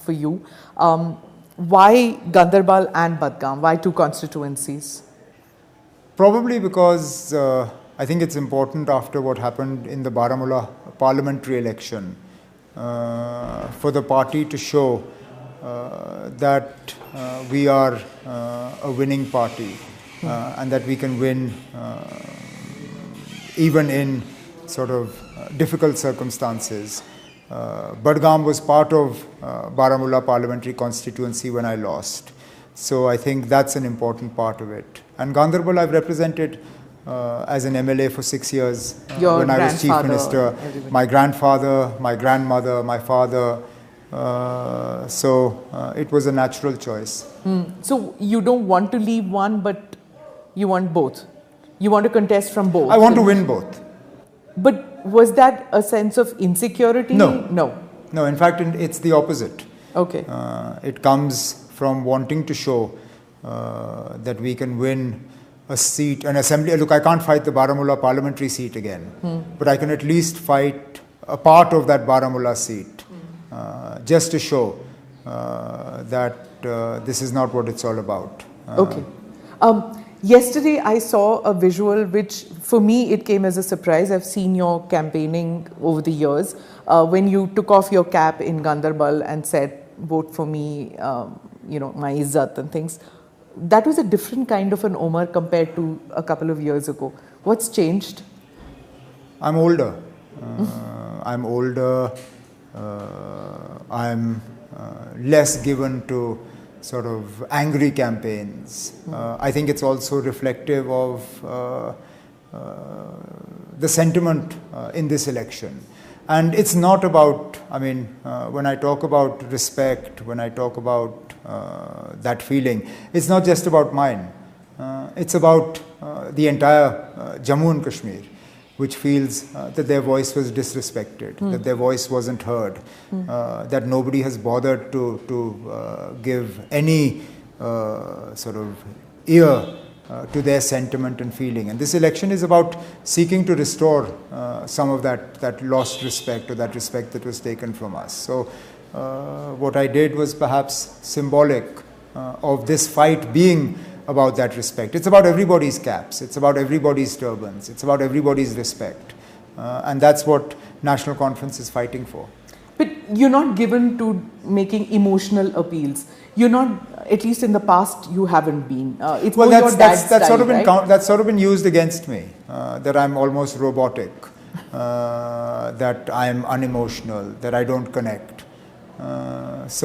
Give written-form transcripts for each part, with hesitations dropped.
for you. Why Gandarbal and Budgam? Why two constituencies? Probably because I think it's important after what happened in the Baramulla parliamentary election for the party to show that we are a winning party and that we can win even in sort of difficult circumstances. Budgam was part of Baramulla parliamentary constituency when I lost. So I think that's an important part of it. And Gandarbal I've represented as an MLA for 6 years when I was Chief Minister. Everybody. My grandfather, my grandmother, my father. So it was a natural choice. So you don't want to leave one, but you want both. You want to contest from both. I want to win both. But was that a sense of insecurity? No. No, in fact, it's the opposite. Okay. It comes from wanting to show that we can win a seat, an assembly. Look, I can't fight the Baramulla parliamentary seat again, but I can at least fight a part of that Baramulla seat, just to show that this is not what it's all about. Okay. Yesterday I saw a visual which for me it came as a surprise. I've seen your campaigning over the years when you took off your cap in Gandarbal and said, vote for me, my izzat and things. That was a different kind of an Omar compared to a couple of years ago. What's changed? I'm older. I'm older. I'm less given to sort of angry campaigns. I think it's also reflective of the sentiment in this election. And it's not about, when I talk about respect, when I talk about that feeling, it's not just about mine. It's about the entire Jammu and Kashmir, which feels that their voice was disrespected, that their voice wasn't heard, that nobody has bothered to give any sort of ear to their sentiment and feeling. And this election is about seeking to restore some of that lost respect or that respect that was taken from us. So what I did was perhaps symbolic of this fight being about that respect. It's about everybody's caps, it's about everybody's turbans, it's about everybody's respect. And that's what National Conference is fighting for. But you're not given to making emotional appeals. You're not, at least in the past, you haven't been. It's well, more your dad's style, right? That's sort of been used against me, that I'm almost robotic, that I'm unemotional, that I don't connect. That's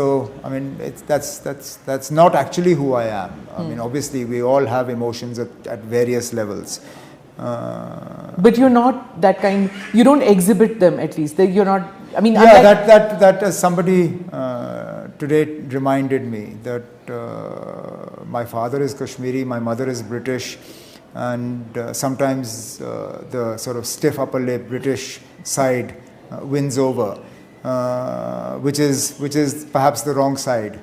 not actually who I am. Obviously, we all have emotions at various levels. But you're not that kind. You don't exhibit them, at least. You're not. That as somebody today reminded me that my father is Kashmiri, my mother is British, and sometimes the sort of stiff upper lip British side wins over. Which is perhaps the wrong side.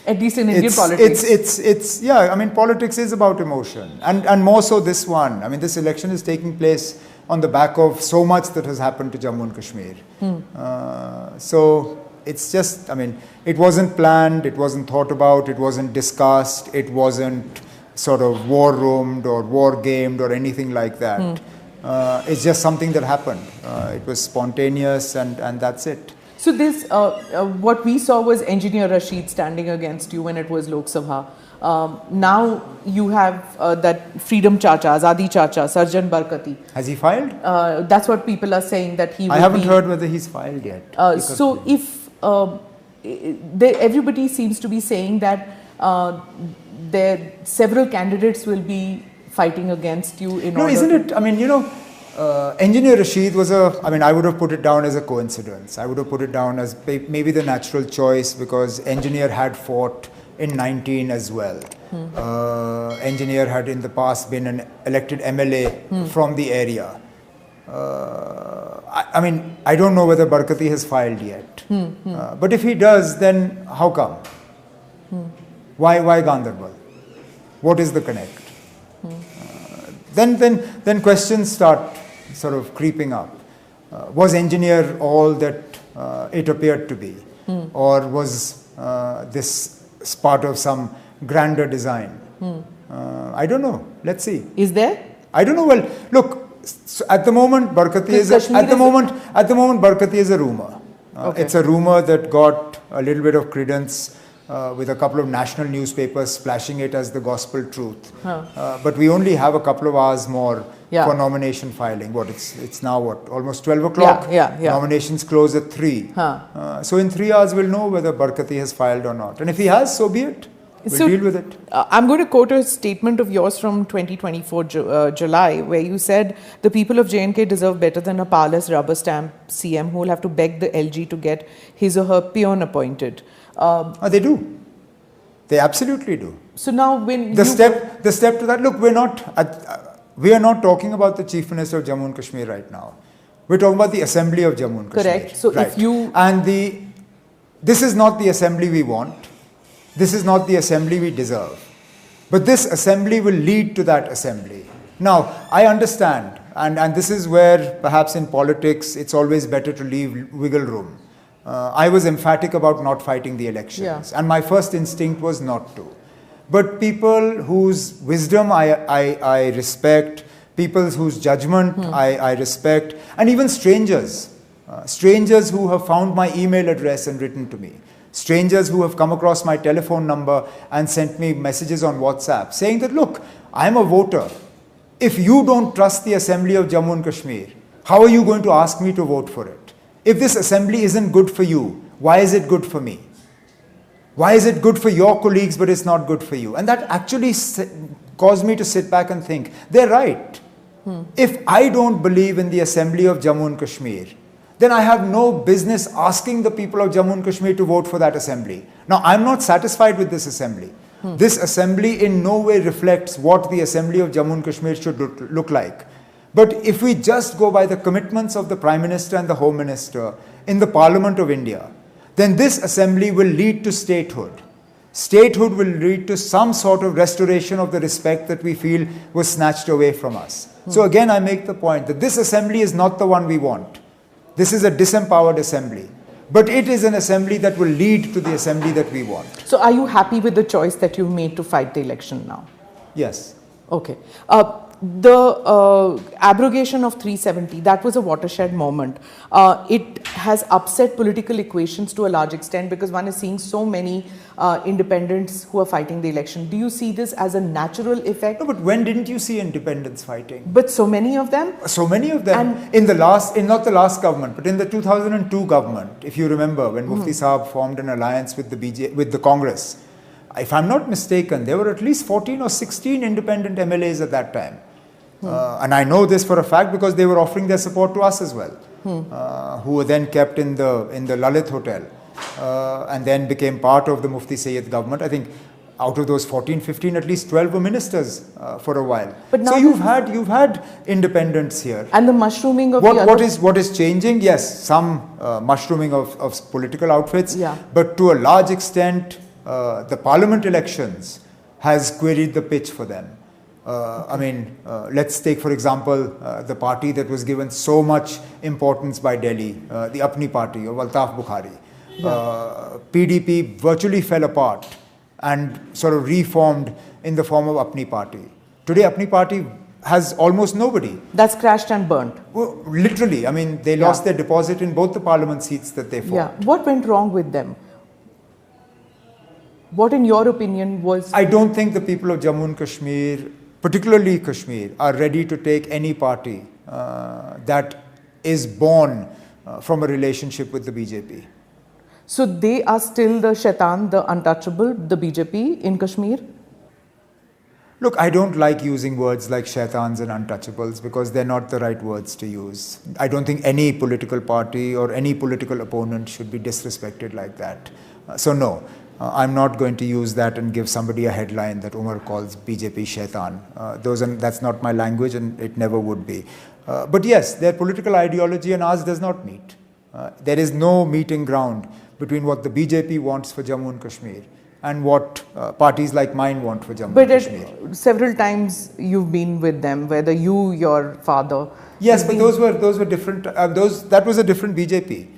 At least in Indian politics. Politics is about emotion. And more so this one. This election is taking place on the back of so much that has happened to Jammu and Kashmir. So it's just, it wasn't planned, it wasn't thought about, it wasn't discussed, it wasn't sort of war roomed or war gamed or anything like that. It's just something that happened. It was spontaneous and that's it. So this, what we saw was Engineer Rashid standing against you when it was Lok Sabha. Now you have that Freedom Chacha, Azadi Chacha, Sarjan Barkati. Has he filed? That's what people are saying, that he will I haven't heard whether he's filed yet. So if everybody seems to be saying that there several candidates will be fighting against you in order. No, isn't it? Engineer Rashid was I would have put it down as a coincidence. I would have put it down as maybe the natural choice because Engineer had fought in 19 as well. Engineer had in the past been an elected MLA from the area. I don't know whether Barkati has filed yet. But if he does, then how come? Why Gandarbal? What is the connect? Then questions start sort of creeping up. Was Engineer all that it appeared to be, or was this part of some grander design? I don't know. Let's see. Is there? I don't know. Well, look, so at the moment, Barkati is at the moment Barkati is a rumor. Okay. It's a rumor that got a little bit of credence with a couple of national newspapers splashing it as the gospel truth. But we only have a couple of hours more for nomination filing. It's now almost 12 o'clock? Yeah. Nominations close at 3. So in 3 hours we'll know whether Barkati has filed or not. And if he has, so be it. We'll deal with it. I'm going to quote a statement of yours from 2024 July, where you said the people of J&K deserve better than a powerless rubber stamp CM who will have to beg the LG to get his or her peon appointed. They do. They absolutely do. So now when the step to that, look, we are not talking about the Chief Minister of Jammu and Kashmir right now. We're talking about the Assembly of Jammu and Kashmir. Correct. So right. if you... And this is not the Assembly we want. This is not the Assembly we deserve. But this Assembly will lead to that Assembly. Now, I understand, and this is where perhaps in politics it's always better to leave wiggle room. I was emphatic about not fighting the elections, and my first instinct was not to. But people whose wisdom I respect, people whose judgment I respect, and even strangers who have found my email address and written to me, strangers who have come across my telephone number and sent me messages on WhatsApp saying that, look, I'm a voter. If you don't trust the Assembly of Jammu and Kashmir, how are you going to ask me to vote for it? If this Assembly isn't good for you, why is it good for me? Why is it good for your colleagues but it's not good for you? And that actually caused me to sit back and think, they're right. If I don't believe in the Assembly of Jammu and Kashmir, then I have no business asking the people of Jammu and Kashmir to vote for that Assembly. Now, I'm not satisfied with this Assembly. This Assembly in no way reflects what the Assembly of Jammu and Kashmir should look like. But if we just go by the commitments of the Prime Minister and the Home Minister in the Parliament of India, then this Assembly will lead to statehood. Statehood will lead to some sort of restoration of the respect that we feel was snatched away from us. So again, I make the point that this Assembly is not the one we want. This is a disempowered Assembly. But it is an Assembly that will lead to the Assembly that we want. So are you happy with the choice that you've made to fight the election now? Yes. Okay. The abrogation of 370, that was a watershed moment. It has upset political equations to a large extent because one is seeing so many independents who are fighting the election. Do you see this as a natural effect? No, but when didn't you see independents fighting? But so many of them? So many of them. And not the last government, but in the 2002 government, if you remember, when Mufti Saab formed an alliance with the Congress, if I'm not mistaken, there were at least 14 or 16 independent MLAs at that time. And I know this for a fact because they were offering their support to us as well, who were then kept in the Lalit Hotel and then became part of the Mufti Sayyid government. I think out of those 14, 15, at least 12 were ministers for a while. But now so you've had independents here. And the mushrooming of what is changing? Yes, some mushrooming of political outfits, but to a large extent, the parliament elections has queried the pitch for them. Let's take, for example, the party that was given so much importance by Delhi, the Apni party of Altaf Bukhari. PDP virtually fell apart and sort of reformed in the form of Apni party. Today, Apni party has almost nobody. That's crashed and burnt. Well, literally, they lost their deposit in both the parliament seats that they fought. Yeah. What went wrong with them? What, in your opinion, was... I don't think the people of Jammu and Kashmir, particularly Kashmir, are ready to take any party that is born from a relationship with the BJP. So they are still the shaitan, the untouchable, the BJP in Kashmir? Look, I don't like using words like shaitans and untouchables because they're not the right words to use. I don't think any political party or any political opponent should be disrespected like that. So no. I'm not going to use that and give somebody a headline that Umar calls BJP shaitan. That's not my language and it never would be. But yes, their political ideology and ours does not meet. There is no meeting ground between what the BJP wants for Jammu and Kashmir and what parties like mine want for Jammu and Kashmir. But several times you've been with them, whether you, your father... Yes, but those were different. That was a different BJP.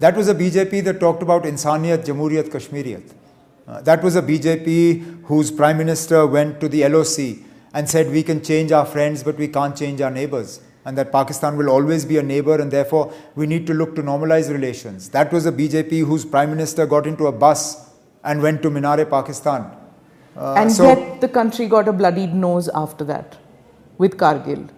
That was a BJP that talked about Insaniyat, Jamhuriyat, Kashmiriyat. That was a BJP whose Prime Minister went to the LOC and said we can change our friends but we can't change our neighbors, and that Pakistan will always be a neighbor and therefore we need to look to normalize relations. That was a BJP whose Prime Minister got into a bus and went to Minar-e-Pakistan. And yet the country got a bloodied nose after that with Kargil.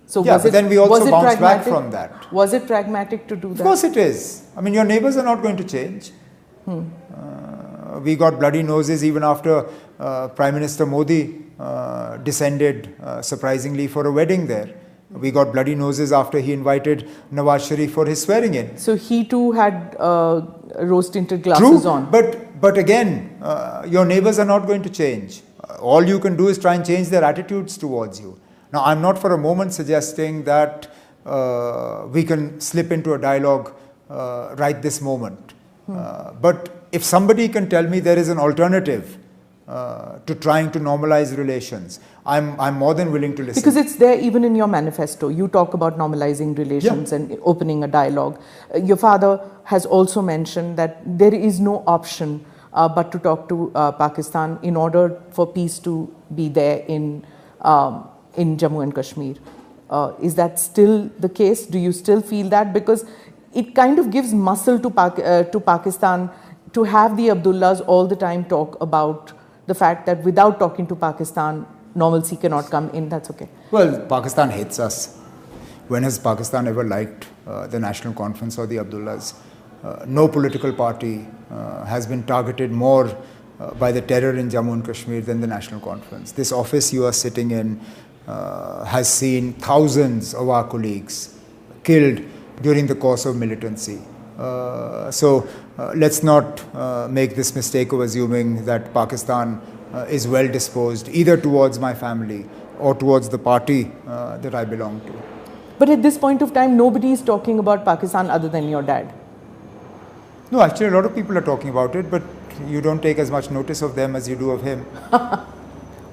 So yeah, but then we also bounced back from that. Was it pragmatic to do that? Of course it is. I mean, your neighbors are not going to change. We got bloody noses even after Prime Minister Modi descended surprisingly for a wedding there. We got bloody noses after he invited Nawaz Sharif for his swearing in. So he too had rose-tinted glasses on. But again, your neighbors are not going to change. All you can do is try and change their attitudes towards you. Now, I'm not for a moment suggesting that we can slip into a dialogue right this moment. But if somebody can tell me there is an alternative to trying to normalize relations, I'm more than willing to listen. Because it's there even in your manifesto. You talk about normalizing relations and opening a dialogue. Your father has also mentioned that there is no option but to talk to Pakistan in order for peace to be there in Jammu and Kashmir. Is that still the case? Do you still feel that? Because it kind of gives muscle to Pakistan to have the Abdullahs all the time talk about the fact that without talking to Pakistan, normalcy cannot come in. That's okay. Well, Pakistan hates us. When has Pakistan ever liked the National Conference or the Abdullahs? No political party has been targeted more by the terror in Jammu and Kashmir than the National Conference. This office you are sitting in has seen thousands of our colleagues killed during the course of militancy. So let's not make this mistake of assuming that Pakistan is well disposed either towards my family or towards the party that I belong to. But at this point of time, nobody is talking about Pakistan other than your dad. No, actually a lot of people are talking about it, but you don't take as much notice of them as you do of him.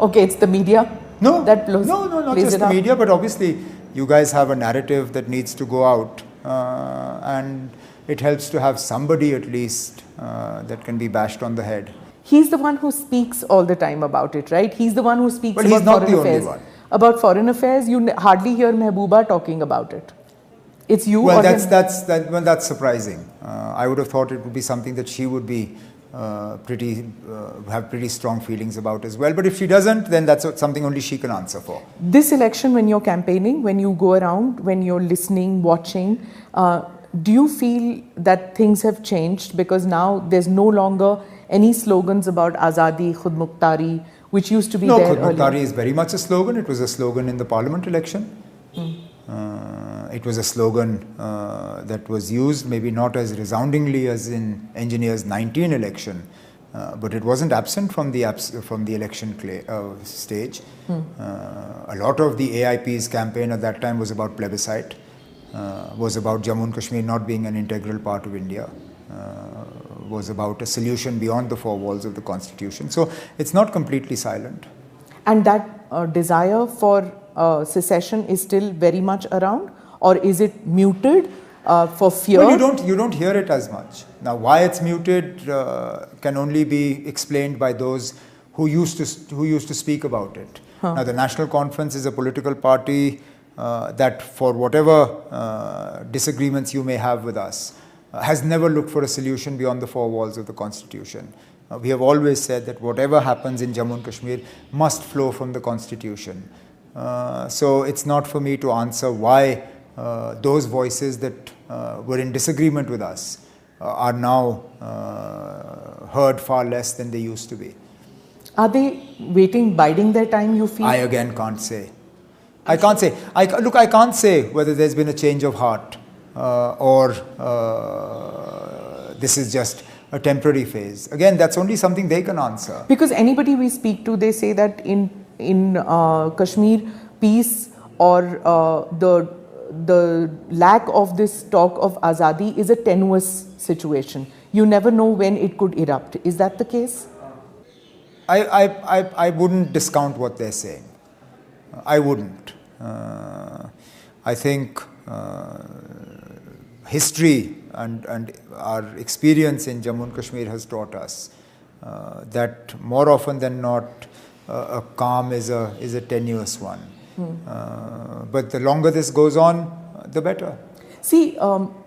Okay, it's the media? No, that not just the media, but obviously you guys have a narrative that needs to go out, and it helps to have somebody at least that can be bashed on the head. He's the one who speaks all the time about it, right? He's the one who speaks but about he's not foreign the affairs. Only one. About foreign affairs, you hardly hear Mehbooba talking about it. It's you. Well, that's surprising. I would have thought it would be something that she would be have pretty strong feelings about as well. But if she doesn't, then that's something only she can answer for. This election, when you're campaigning, when you go around, when you're listening, watching, do you feel that things have changed? Because now there's no longer any slogans about Azadi, Khud Mukhtari, which used to be there earlier. No, Khud Mukhtari is very much a slogan. It was a slogan in the parliament election. It was a slogan that was used, maybe not as resoundingly as in Engineers 19 election, but it wasn't absent from the election stage. A lot of the AIP's campaign at that time was about plebiscite, was about Jammu and Kashmir not being an integral part of India, was about a solution beyond the four walls of the constitution. So it's not completely silent. And that desire for secession is still very much around, or is it muted for fear? Well, you don't hear it as much. Now, why it's muted can only be explained by those who used to speak about it. Now, the National Conference is a political party that, for whatever disagreements you may have with us, has never looked for a solution beyond the four walls of the Constitution. We have always said that whatever happens in Jammu and Kashmir must flow from the Constitution. So it's not for me to answer why those voices that were in disagreement with us are now heard far less than they used to be. Are they biding their time, you feel? I again can't say. I can't say. I can't say whether there's been a change of heart or this is just a temporary phase. Again, that's only something they can answer. Because anybody we speak to, they say that in Kashmir, peace or the lack of this talk of Azadi is a tenuous situation. You never know when it could erupt. Is that the case? I wouldn't discount what they're saying. I wouldn't. I think history and our experience in Jammu and Kashmir has taught us that more often than not, a calm is a tenuous one. But the longer this goes on, the better. See,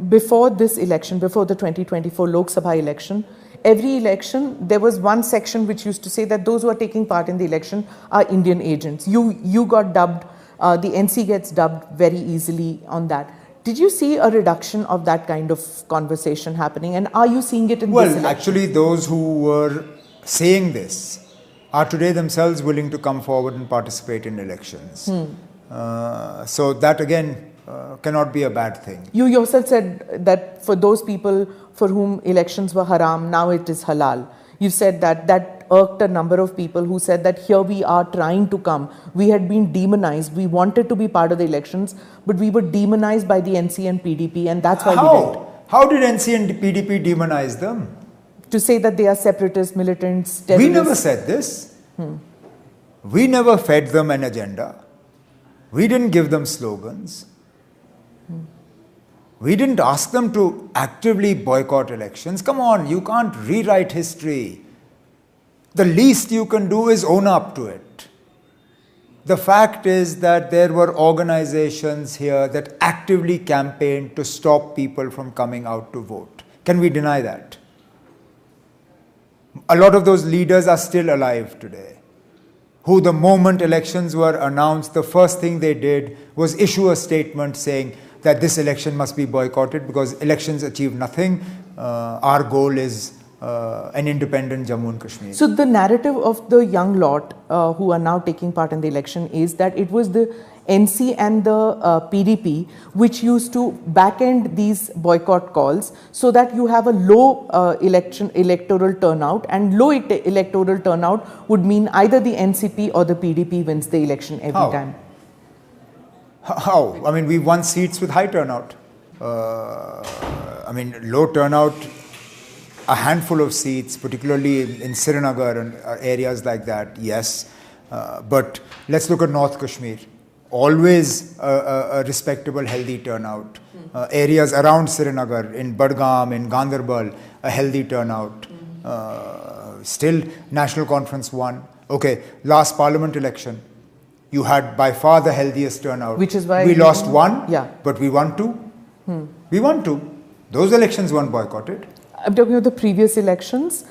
before this election, before the 2024 Lok Sabha election, every election there was one section which used to say that those who are taking part in the election are Indian agents. You got dubbed, the NC gets dubbed very easily on that. Did you see a reduction of that kind of conversation happening, and are you seeing it in this election? Well, actually those who were saying this are today themselves willing to come forward and participate in elections. So that again cannot be a bad thing. You yourself said that for those people for whom elections were haram, now it is halal. You said that irked a number of people who said that here we are trying to come. We had been demonized. We wanted to be part of the elections, but we were demonized by the NC and PDP, and that's why we did. How did NC and PDP demonize them? To say that they are separatists, militants, terrorists. We never said this. We never fed them an agenda. We didn't give them slogans. We didn't ask them to actively boycott elections. Come on, you can't rewrite history. The least you can do is own up to it. The fact is that there were organizations here that actively campaigned to stop people from coming out to vote. Can we deny that? A lot of those leaders are still alive today, who the moment elections were announced, the first thing they did was issue a statement saying that this election must be boycotted because elections achieve nothing. Our goal is an independent Jammu and Kashmir. So the narrative of the young lot who are now taking part in the election is that it was the NC and the PDP which used to back-end these boycott calls so that you have a low electoral turnout, and low electoral turnout would mean either the NCP or the PDP wins the election every time. How? I mean, we won seats with high turnout. I mean, low turnout, a handful of seats, particularly in Srinagar and areas like that, yes. But let's look at North Kashmir. Always a respectable, healthy turnout. Areas around Srinagar, in Budgam, in Ganderbal, a healthy turnout. Still, National Conference won. Okay, last Parliament election, you had by far the healthiest turnout. Which is why we lost one, yeah, but we won two. We won two. Those elections weren't boycotted. I'm talking about the previous elections.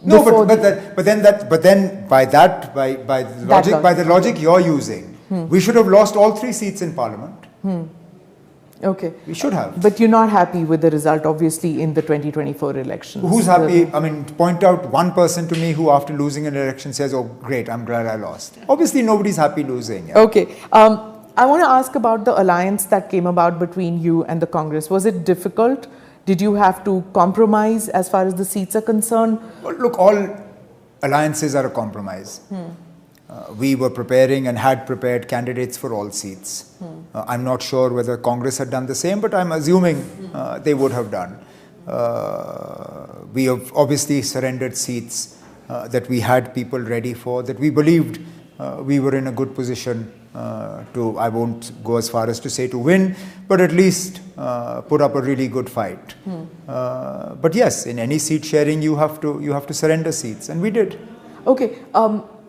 No, but then by the logic you're using, we should have lost all 3 seats in Parliament. Okay. We should have. But you're not happy with the result, obviously, in the 2024 elections. Who's happy? I mean, point out one person to me who, after losing an election, says, "Oh, great, I'm glad I lost." Obviously, nobody's happy losing. Yeah. Okay. I want to ask about the alliance that came about between you and the Congress. Was it difficult? Did you have to compromise as far as the seats are concerned? Well, look, all alliances are a compromise. We were preparing and had prepared candidates for all seats. I'm not sure whether Congress had done the same, but I'm assuming they would have done. We have obviously surrendered seats that we had people ready for, that we believed we were in a good position to, I won't go as far as to say to win, but at least put up a really good fight. But yes, in any seat sharing, you have to surrender seats, and we did. Okay.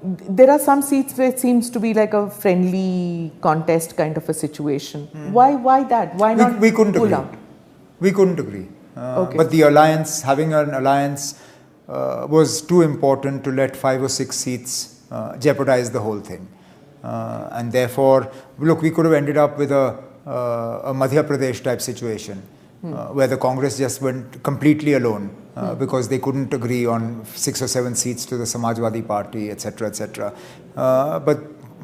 There are some seats where it seems to be like a friendly contest kind of a situation. Why that? Why not we couldn't pull agree. out? We couldn't agree. Okay. But the alliance, having an alliance, was too important to let 5 or 6 seats jeopardize the whole thing. And therefore, look, we could have ended up with a Madhya Pradesh type situation where the Congress just went completely alone because they couldn't agree on 6 or 7 seats to the Samajwadi Party, etc., etc. But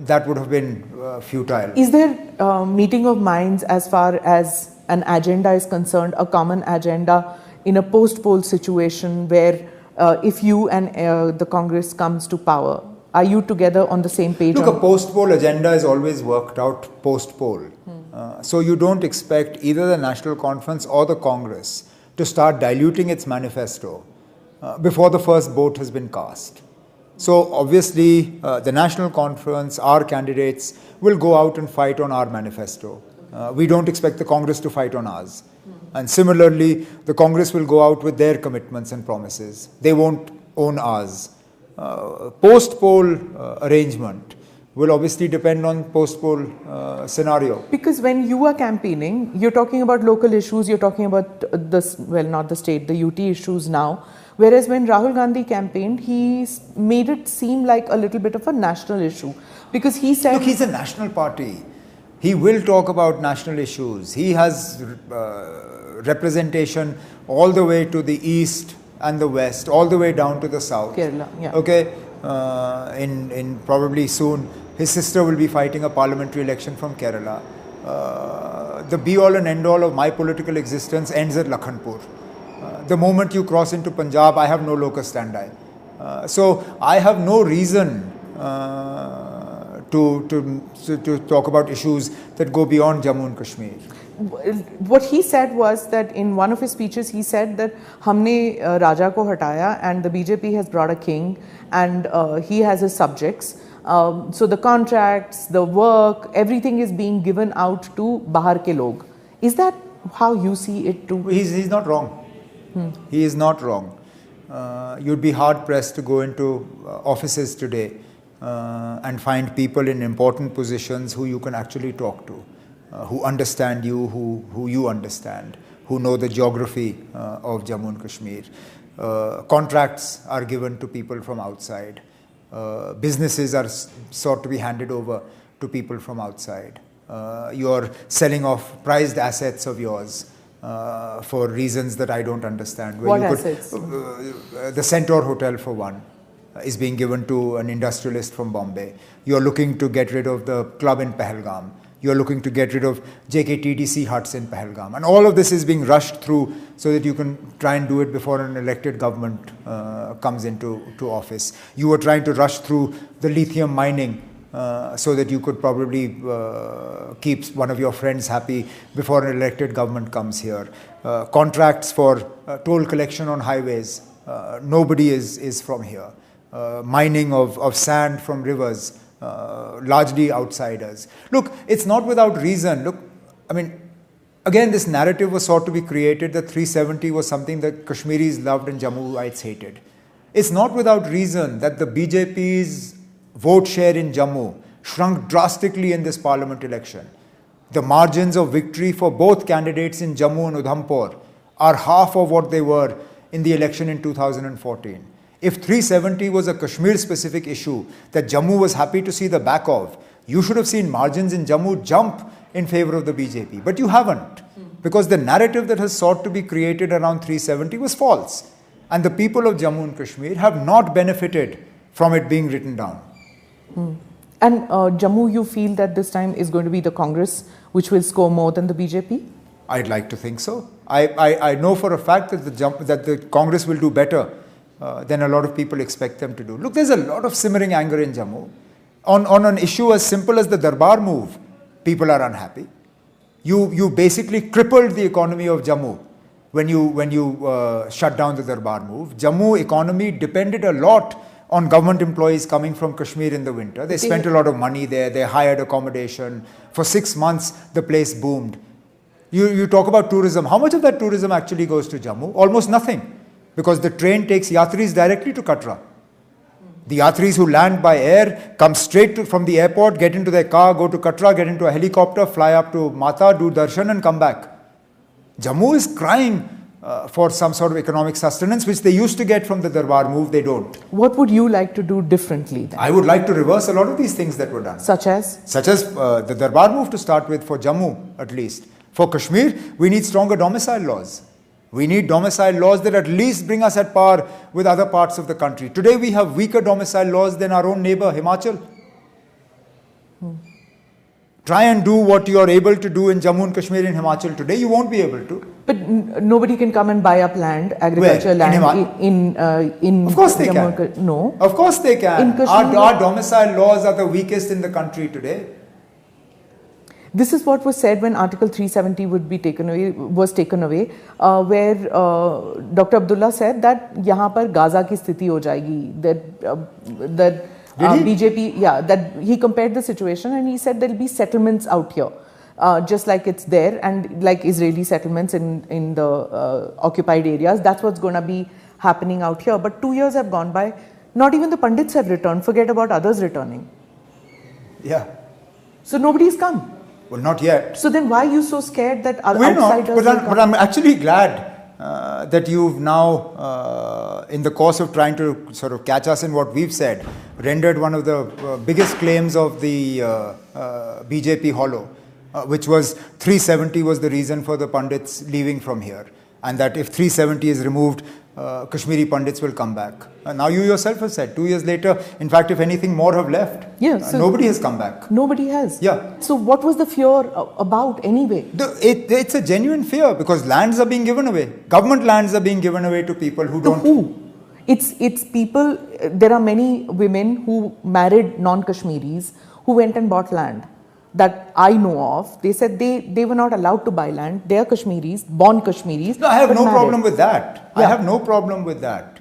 that would have been futile. Is there a meeting of minds as far as an agenda is concerned, a common agenda in a post-poll situation where if you and the Congress comes to power, are you together on the same page? Look, a post-poll agenda is always worked out post-poll. So you don't expect either the National Conference or the Congress to start diluting its manifesto before the first vote has been cast. So obviously the National Conference, our candidates, will go out and fight on our manifesto. We don't expect the Congress to fight on ours. And similarly, the Congress will go out with their commitments and promises. They won't own ours. Post-poll arrangement will obviously depend on post-poll scenario. Because when you are campaigning, you're talking about local issues, you're talking about not the state, the UT issues now. Whereas when Rahul Gandhi campaigned, he made it seem like a little bit of a national issue. Because he said... Look, he's a national party. He will talk about national issues. He has representation all the way to the east and the west, all the way down to the south. Kerala, yeah. Okay, in probably soon, his sister will be fighting a parliamentary election from Kerala. The be-all and end-all of my political existence ends at Lakhanpur. The moment you cross into Punjab, I have no locus standi. So I have no reason to talk about issues that go beyond Jammu and Kashmir. What he said was that in one of his speeches, he said that humne Raja ko hataya and the BJP has brought a king and he has his subjects. So the contracts, the work, everything is being given out to Bahar ke log. Is that how you see it too? He's not wrong. He is not wrong. You'd be hard pressed to go into offices today and find people in important positions who you can actually talk to. Who understand you, who you understand, who know the geography of Jammu and Kashmir. Contracts are given to people from outside. Businesses are sought to be handed over to people from outside. You're selling off prized assets of yours for reasons that I don't understand. What assets? The Centaur Hotel, for one, is being given to an industrialist from Bombay. You're looking to get rid of the club in Pahalgam. You're looking to get rid of JKTDC huts in Pahalgam. And all of this is being rushed through so that you can try and do it before an elected government comes into office. You were trying to rush through the lithium mining so that you could probably keep one of your friends happy before an elected government comes here. Contracts for toll collection on highways. Nobody is from here. Mining of sand from rivers. Largely outsiders. Look, it's not without reason. Look, I mean, again, this narrative was sought to be created that 370 was something that Kashmiris loved and Jammuites hated. It's not without reason that the BJP's vote share in Jammu shrunk drastically in this parliament election. The margins of victory for both candidates in Jammu and Udhampur are half of what they were in the election in 2014. If 370 was a Kashmir-specific issue that Jammu was happy to see the back of, you should have seen margins in Jammu jump in favor of the BJP. But you haven't, because the narrative that has sought to be created around 370 was false. And the people of Jammu and Kashmir have not benefited from it being written down. And Jammu, you feel that this time is going to be the Congress which will score more than the BJP? I'd like to think so. I know for a fact that the Congress will do better than a lot of people expect them to do. Look, there's a lot of simmering anger in Jammu. On an issue as simple as the Darbar move, people are unhappy. You basically crippled the economy of Jammu when you shut down the Darbar move. Jammu economy depended a lot on government employees coming from Kashmir in the winter. They spent a lot of money there. They hired accommodation. For 6 months, the place boomed. You talk about tourism. How much of that tourism actually goes to Jammu? Almost nothing. Because the train takes yatris directly to Katra. The yatris who land by air come straight from the airport, get into their car, go to Katra, get into a helicopter, fly up to Mata, do darshan and come back. Jammu is crying for some sort of economic sustenance, which they used to get from the Darbar move. They don't. What would you like to do differently then? I would like to reverse a lot of these things that were done. Such as? Such as the Darbar move to start with, for Jammu at least. For Kashmir, we need stronger domicile laws. We need domicile laws that at least bring us at par with other parts of the country. Today we have weaker domicile laws than our own neighbor, Himachal. Try and do what you are able to do in Jammu and Kashmir in Himachal today. You won't be able to. But nobody can come and buy up land, agricultural land in Of course they Jammu. can. No. Of course they can. In Kashmir, Our domicile laws are the weakest in the country today. This is what was said when Article 370 was taken away, where Dr. Abdullah said that यहाँ पर Gaza की स्थिति हो जाएगी. That BJP, that he compared the situation and he said there will be settlements out here. just like it's there, and like Israeli settlements in the occupied areas. That's what's going to be happening out here. But 2 years have gone by. Not even the Pandits have returned. Forget about others returning. Yeah. So nobody's come. Well, not yet. So then why are you so scared that We're outsiders not, will come? but I'm actually glad that you've now, in the course of trying to sort of catch us in what we've said, rendered one of the biggest claims of the BJP hollow, which was 370 was the reason for the Pandits leaving from here, and that if 370 is removed, Kashmiri Pandits will come back. Now you yourself have said 2 years later, in fact, if anything, more have left. Yeah, so nobody has come back. Nobody has. Yeah. So what was the fear about anyway? It's a genuine fear because lands are being given away. Government lands are being given away to people who don't. To who? It's people. There are many women who married non-Kashmiris who went and bought land. That I know of. They said they were not allowed to buy land. They are Kashmiris, born Kashmiris. No, I have no married. problem with that. Yeah. I have no problem with that.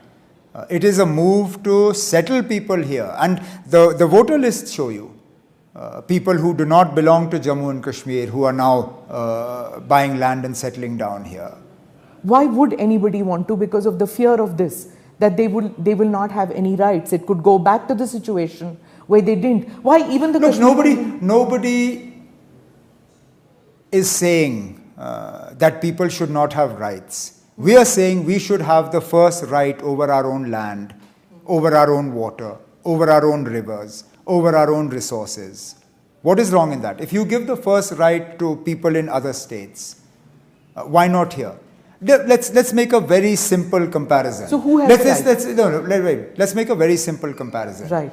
It is a move to settle people here. And the voter lists show you people who do not belong to Jammu and Kashmir who are now buying land and settling down here. Why would anybody want to? Because of the fear of this, that they will not have any rights. It could go back to the situation where they didn't. Why even the Look, nobody is saying that people should not have rights. We are saying we should have the first right over our own land, over our own water, over our own rivers, over our own resources. What is wrong in that? If you give the first right to people in other states, why not here? Let's make a very simple comparison. So who has rights? Let's make a very simple comparison. Right.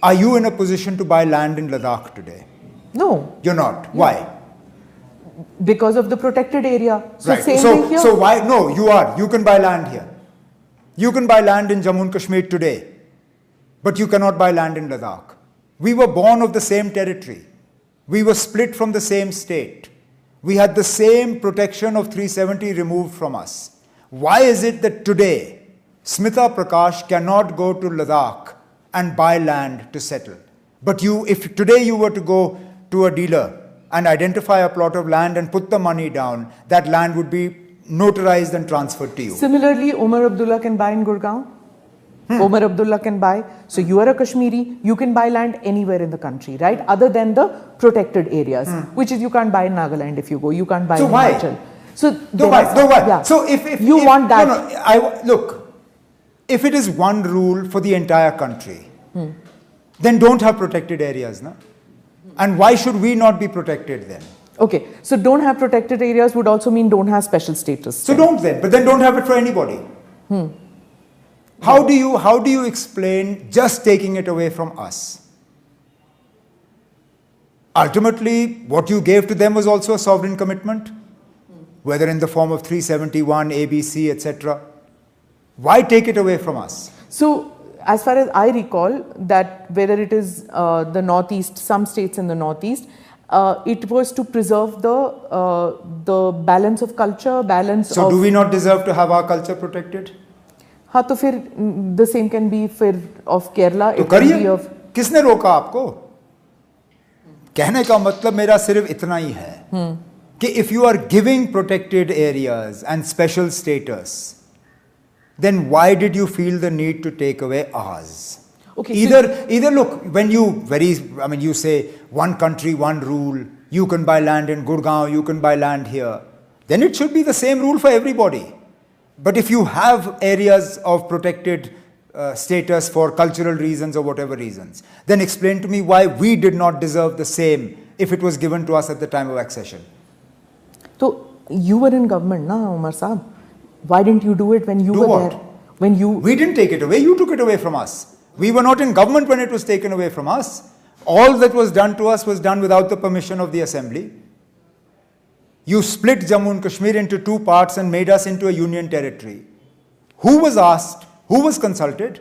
Are you in a position to buy land in Ladakh today? No. You're not. Why? Because of the protected area. So right. same thing here. So why? No, you are. You can buy land here. You can buy land in Jammu and Kashmir today. But you cannot buy land in Ladakh. We were born of the same territory. We were split from the same state. We had the same protection of 370 removed from us. Why is it that today Smita Prakash cannot go to Ladakh and buy land to settle? But if today you were to go to a dealer and identify a plot of land and put the money down, that land would be notarized and transferred to you. Similarly, Omar Abdullah can buy in Gurgaon. Omar Abdullah can buy. So you are a Kashmiri, you can buy land anywhere in the country, right? Other than the protected areas, which is you can't buy in Nagaland if you go. You can't buy in Himachal. So why? Yeah. So if you want that. Look, if it is one rule for the entire country, then don't have protected areas, no? And why should we not be protected then? Okay, so don't have protected areas would also mean don't have special status. So don't then, but then don't have it for anybody. How do you explain just taking it away from us? Ultimately, what you gave to them was also a sovereign commitment, whether in the form of 371, ABC, etc. Why take it away from us? So, as far as I recall, that whether it is the Northeast, some states in the Northeast, it was to preserve the balance of culture, So do we not deserve to have our culture protected? हाँ तो फिर the same can be of Kerala. तो करिए, किसने रोका आपको? कहने का मतलब मेरा सिर्फ इतना ही है कि if you are giving protected areas and special status, then why did you feel the need to take away ours? Okay, either look, when you say one country, one rule, you can buy land in Gurgaon, you can buy land here, then it should be the same rule for everybody. But if you have areas of protected status for cultural reasons or whatever reasons, then explain to me why we did not deserve the same if it was given to us at the time of accession. So you were in government, na, Umar Saab? Why didn't you do it when you were there? We didn't take it away, you took it away from us. We were not in government when it was taken away from us. All that was done to us was done without the permission of the assembly. You split Jammu and Kashmir into two parts and made us into a union territory. Who was asked? Who was consulted?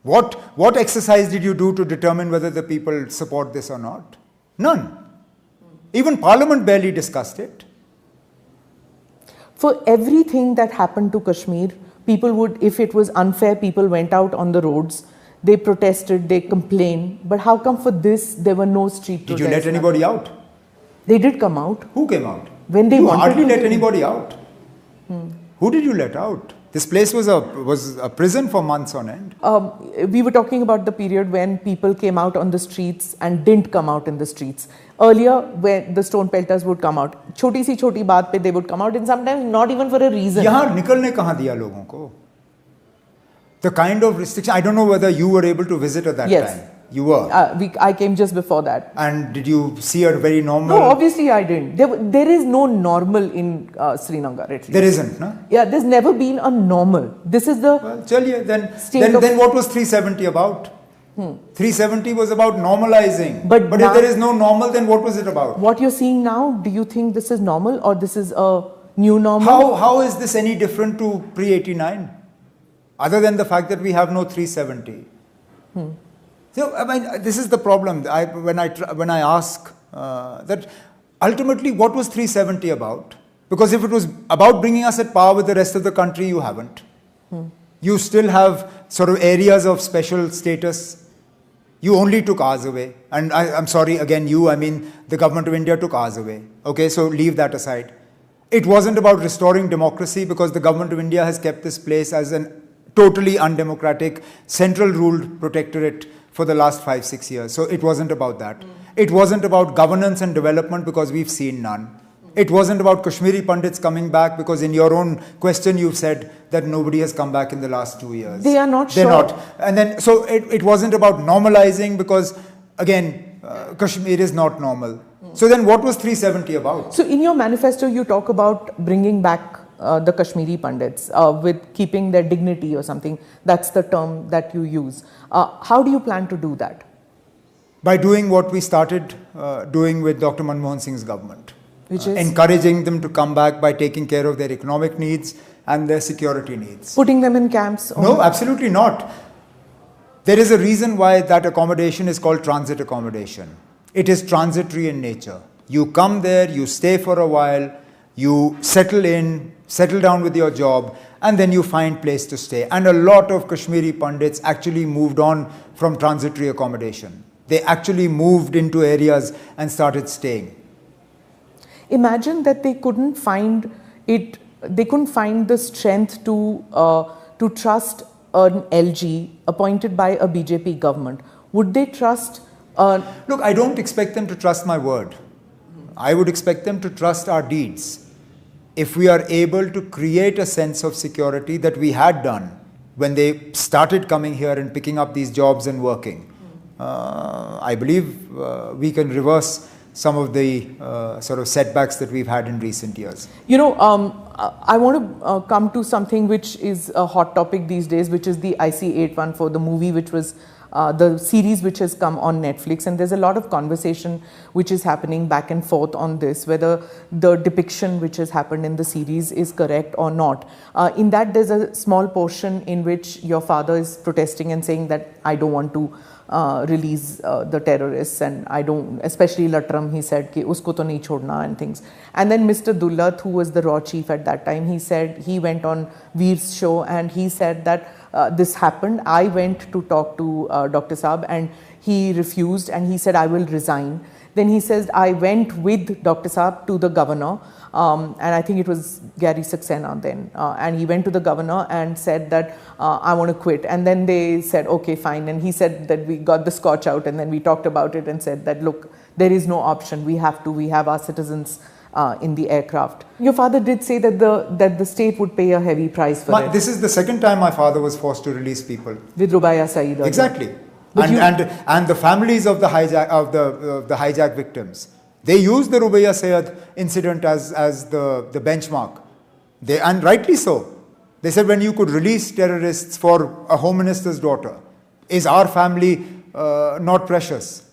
What exercise did you do to determine whether the people support this or not? None. Even Parliament barely discussed it. For everything that happened to Kashmir, people would, if it was unfair, people went out on the roads, they protested, they complained. But how come for this, there were no street protests? Did you let anybody out? They did come out. Who came out? When they you wanted hardly to. let anybody out. Who did you let out? This place was a prison for months on end. We were talking about the period when people came out on the streets and didn't come out in the streets. Earlier, when the stone pelters would come out, choti si choti baat pe they would come out, and sometimes not even for a reason. यहाँ निकलने कहाँ दिया लोगों को? The kind of restriction, I don't know whether you were able to visit at that Yes. time. You were. I came just before that. And did you see a very normal? No, obviously I didn't. There is no normal in Srinagar, at least. There isn't, no? Yeah, there's never been a normal. This is the. Well, chaliye, State then what was 370 about? 370 was about normalizing. But if there is no normal, then what was it about? What you're seeing now, do you think this is normal or this is a new normal? How is this any different to pre-89? Other than the fact that we have no 370. So, I mean, this is the problem. When I ask that ultimately what was 370 about? Because if it was about bringing us at par with the rest of the country, you haven't. You still have sort of areas of special status. You only took ours away. And I'm sorry, again, I mean the government of India took ours away. Okay, so leave that aside. It wasn't about restoring democracy because the government of India has kept this place as a totally undemocratic, central-ruled protectorate for the last 5-6 years. So it wasn't about that. It wasn't about governance and development because we've seen none. It wasn't about Kashmiri Pandits coming back because in your own question you've said that nobody has come back in the last 2 years. They are not They're sure. not. And then, so it wasn't about normalizing because, again, Kashmir is not normal. So then what was 370 about? So in your manifesto, you talk about bringing back the Kashmiri Pandits with keeping their dignity or something. That's the term that you use. How do you plan to do that? By doing what we started doing with Dr. Manmohan Singh's government. Which is? Encouraging them to come back by taking care of their economic needs and their security needs. Putting them in camps? No, absolutely not. There is a reason why that accommodation is called transit accommodation. It is transitory in nature. You come there, you stay for a while, you settle down with your job, and then you find place to stay. And a lot of Kashmiri Pandits actually moved on from transitory accommodation. They actually moved into areas and started staying. Imagine that they couldn't find it. They couldn't find the strength to trust an LG appointed by a BJP government. Would they trust? Look, I don't expect them to trust my word. I would expect them to trust our deeds. If we are able to create a sense of security that we had done when they started coming here and picking up these jobs and working, I believe we can reverse some of the sort of setbacks that we've had in recent years. You know, I want to come to something which is a hot topic these days, which is the IC-814, the movie which was the series which has come on Netflix, and there's a lot of conversation which is happening back and forth on this, whether the depiction which has happened in the series is correct or not. In that, there's a small portion in which your father is protesting and saying that I don't want to release the terrorists, and I don't, especially Latram, he said ki usko to nahi chhodna and things. And then Mr. Dullat, who was the raw chief at that time, he said, he went on Veer's show and he said that this happened. I went to talk to Dr. Saab and he refused and he said, I will resign. Then he says, I went with Dr. Saab to the governor, and I think it was Gary Saxena then, and he went to the governor and said that I want to quit. And then they said, okay, fine. And he said that we got the scotch out and then we talked about it and said that, look, there is no option. We have our citizens in the aircraft. Your father did say that the state would pay a heavy price for it. This is the second time my father was forced to release people. With Rubaya Saeed. Exactly. And the families of the hijack victims, they used the Rubaya Saeed incident as the benchmark. And rightly so. They said when you could release terrorists for a home minister's daughter, is our family not precious?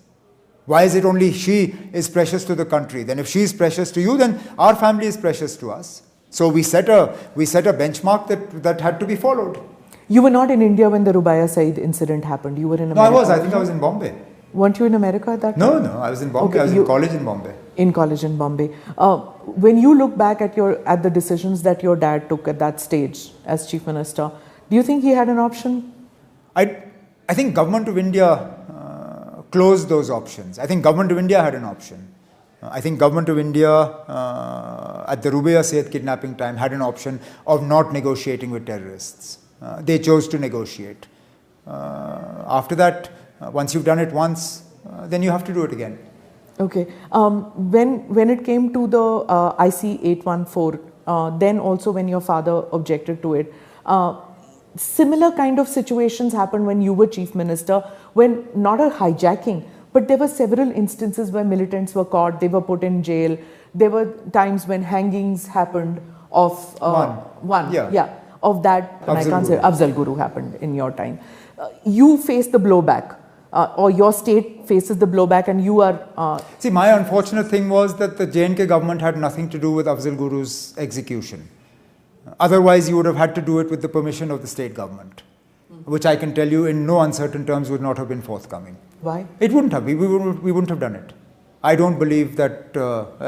Why is it only she is precious to the country? Then if she is precious to you, then our family is precious to us. So we set a benchmark that had to be followed. You were not in India when the Rubaya Saeed incident happened. You were in America. No, I was. I think I was in Bombay. Weren't you in America at that time? No, I was in Bombay. Okay, I was in college in Bombay. In college in Bombay. When you look back at the decisions that your dad took at that stage as Chief Minister, do you think he had an option? I think Government of India closed those options. I think Government of India had an option. I think Government of India at the Rubiya Sayyid kidnapping time had an option of not negotiating with terrorists. They chose to negotiate. After that, once you've done it once, then you have to do it again. Okay. When it came to the IC 814, then also when your father objected to it, similar kind of situations happened when you were Chief Minister, when not a hijacking, but there were several instances where militants were caught, they were put in jail. There were times when hangings happened of one. Yeah, of that, and I can't say Afzal Guru happened in your time. You faced the blowback, or your state faces the blowback, and you are... See, my unfortunate thing was that the J&K government had nothing to do with Afzal Guru's execution. Otherwise, you would have had to do it with the permission of the state government, which I can tell you in no uncertain terms would not have been forthcoming. Why? It wouldn't have. We wouldn't have done it. I don't believe that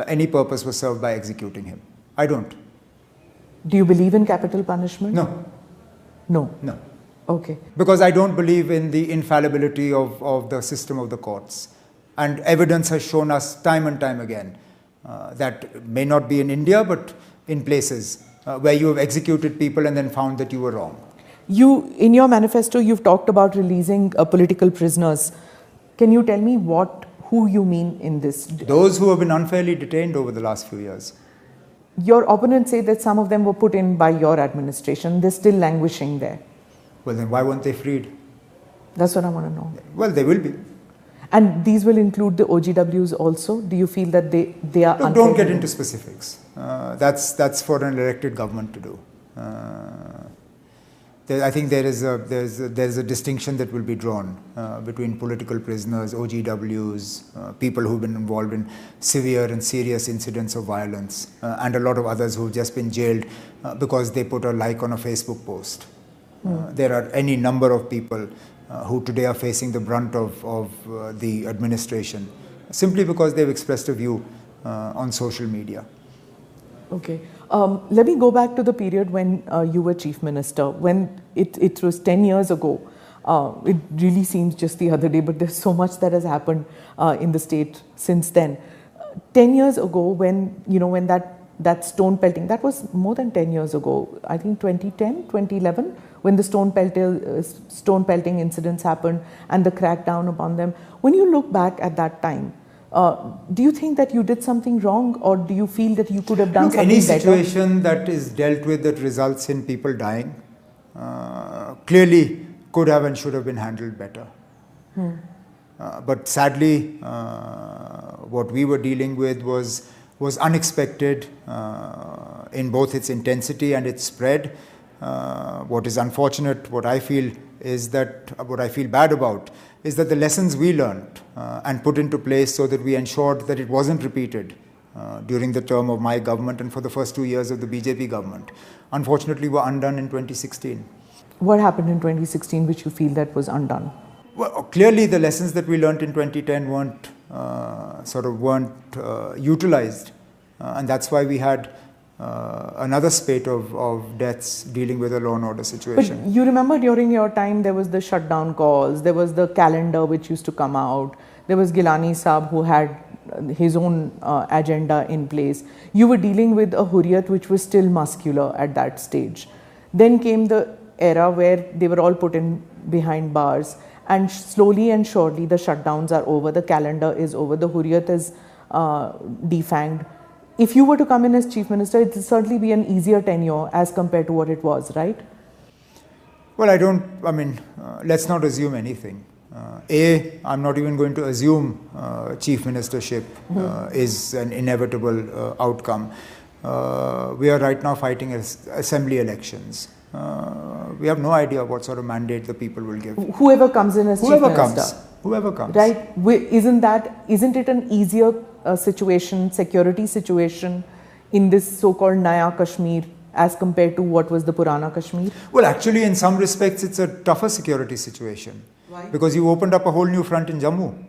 any purpose was served by executing him. I don't. Do you believe in capital punishment? No. No? No. Okay. Because I don't believe in the infallibility of the system of the courts. And evidence has shown us time and time again that may not be in India, but in places where you have executed people and then found that you were wrong. You, in your manifesto, you've talked about releasing political prisoners. Can you tell me who you mean in this? Those who have been unfairly detained over the last few years. Your opponents say that some of them were put in by your administration. They're still languishing there. Well, then why weren't they freed? That's what I want to know. Well, they will be. And these will include the OGWs also? Do you feel that they are... Look, don't get into specifics. That's for an elected government to do. I think there's a distinction that will be drawn between political prisoners, OGWs, people who've been involved in severe and serious incidents of violence, and a lot of others who've just been jailed because they put a like on a Facebook post. There are any number of people who today are facing the brunt of the administration simply because they've expressed a view on social media. Okay. Let me go back to the period when you were Chief Minister, when it was 10 years ago. It really seems just the other day, but there's so much that has happened in the state since then. 10 years ago, when that stone pelting, that was more than 10 years ago, I think 2010, 2011, when the stone pelting incidents happened and the crackdown upon them. When you look back at that time, do you think that you did something wrong, or do you feel that you could have done something better? Any situation that is dealt with that results in people dying clearly could have and should have been handled better. But sadly, what we were dealing with was unexpected in both its intensity and its spread. What is unfortunate, what I feel bad about, is that the lessons we learned and put into place so that we ensured that it wasn't repeated during the term of my government and for the first 2 years of the BJP government, unfortunately were undone in 2016. What happened in 2016 which you feel that was undone? Well, clearly the lessons that we learned in 2010 weren't utilized, and that's why we had another spate of deaths dealing with a law and order situation. But you remember during your time there was the shutdown calls, there was the calendar which used to come out, there was Gilani Saab who had his own agenda in place. You were dealing with a Hurriyat which was still muscular at that stage. Then came the era where they were all put in behind bars, and slowly and surely the shutdowns are over, the calendar is over, the Hurriyat is defanged. If you were to come in as Chief Minister, it would certainly be an easier tenure as compared to what it was, right? Well, let's not assume anything. I'm not even going to assume Chief Ministership is an inevitable outcome. We are right now fighting assembly elections. We have no idea what sort of mandate the people will give. Whoever comes in as Chief Minister. Whoever comes. Right. Isn't it an easier situation, security situation in this so-called Naya Kashmir as compared to what was the Purana Kashmir? Well, actually, in some respects, it's a tougher security situation. Why? Because you opened up a whole new front in Jammu.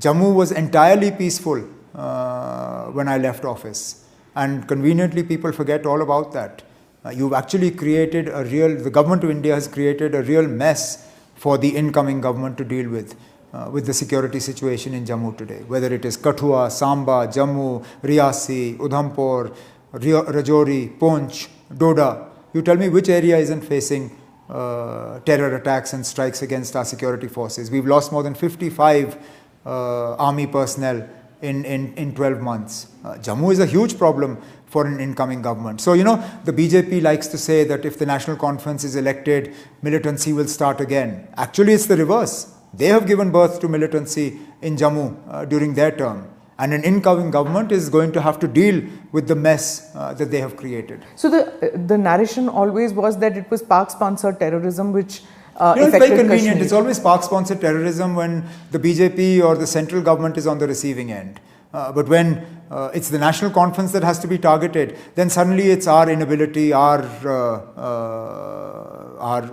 Jammu was entirely peaceful when I left office. And conveniently, people forget all about that. You've actually created the government of India has created a real mess for the incoming government to deal with. with the security situation in Jammu today, whether it is Kathua, Samba, Jammu, Riyasi, Udhampur, Rajouri, Poonch, Doda. You tell me which area isn't facing terror attacks and strikes against our security forces. We've lost more than 55 army personnel in 12 months. Jammu is a huge problem for an incoming government. So, the BJP likes to say that if the National Conference is elected, militancy will start again. Actually, it's the reverse. They have given birth to militancy in Jammu during their term. And an incoming government is going to have to deal with the mess that they have created. So the narration always was that it was Pak-sponsored terrorism which it's very convenient. Kashmir. It's always Pak-sponsored terrorism when the BJP or the central government is on the receiving end. But when it's the National Conference that has to be targeted, then suddenly it's our inability, our